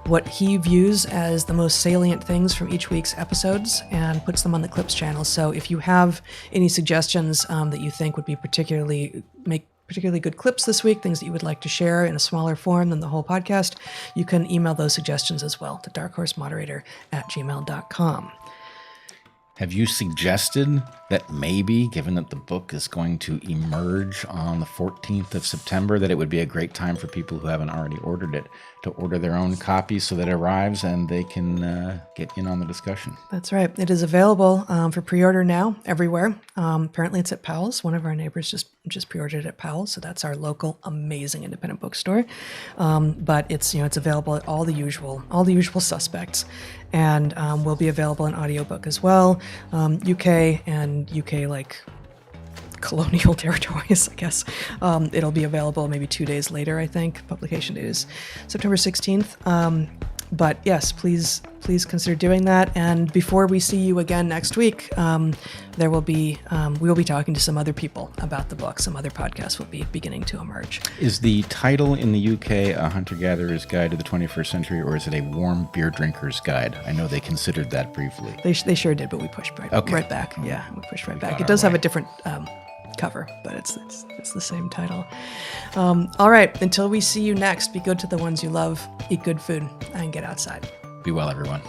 what he views as the most salient things from each week's episodes and puts them on the Clips channel. So if you have any suggestions that you think would be particularly good clips this week, things that you would like to share in a smaller form than the whole podcast, you can email those suggestions as well to darkhorsemoderator@gmail.com. Have you suggested that maybe, given that the book is going to emerge on the 14th of September, that it would be a great time for people who haven't already ordered it to order their own copy so that it arrives and they can get in on the discussion? That's right. It is available for pre-order now everywhere. Apparently it's at Powell's. One of our neighbors just pre-ordered it at Powell's, so that's our local amazing independent bookstore. But it's available at all the usual suspects, and will be available in audiobook as well. UK and UK like colonial territories, I guess. It'll be available maybe 2 days later, I think. Publication date is September 16th. But yes, please consider doing that. And before we see you again next week, we will be talking to some other people about the book. Some other podcasts will be beginning to emerge. Is the title in the UK a hunter-gatherer's guide to the 21st century, or is it a warm beer drinker's guide? I know they considered that briefly. They sure did, but we pushed right back. Yeah, we pushed right back. It does have a different cover, but it's the same title. All right, until we see you next, be good to the ones you love, eat good food, and get outside. Be well, everyone.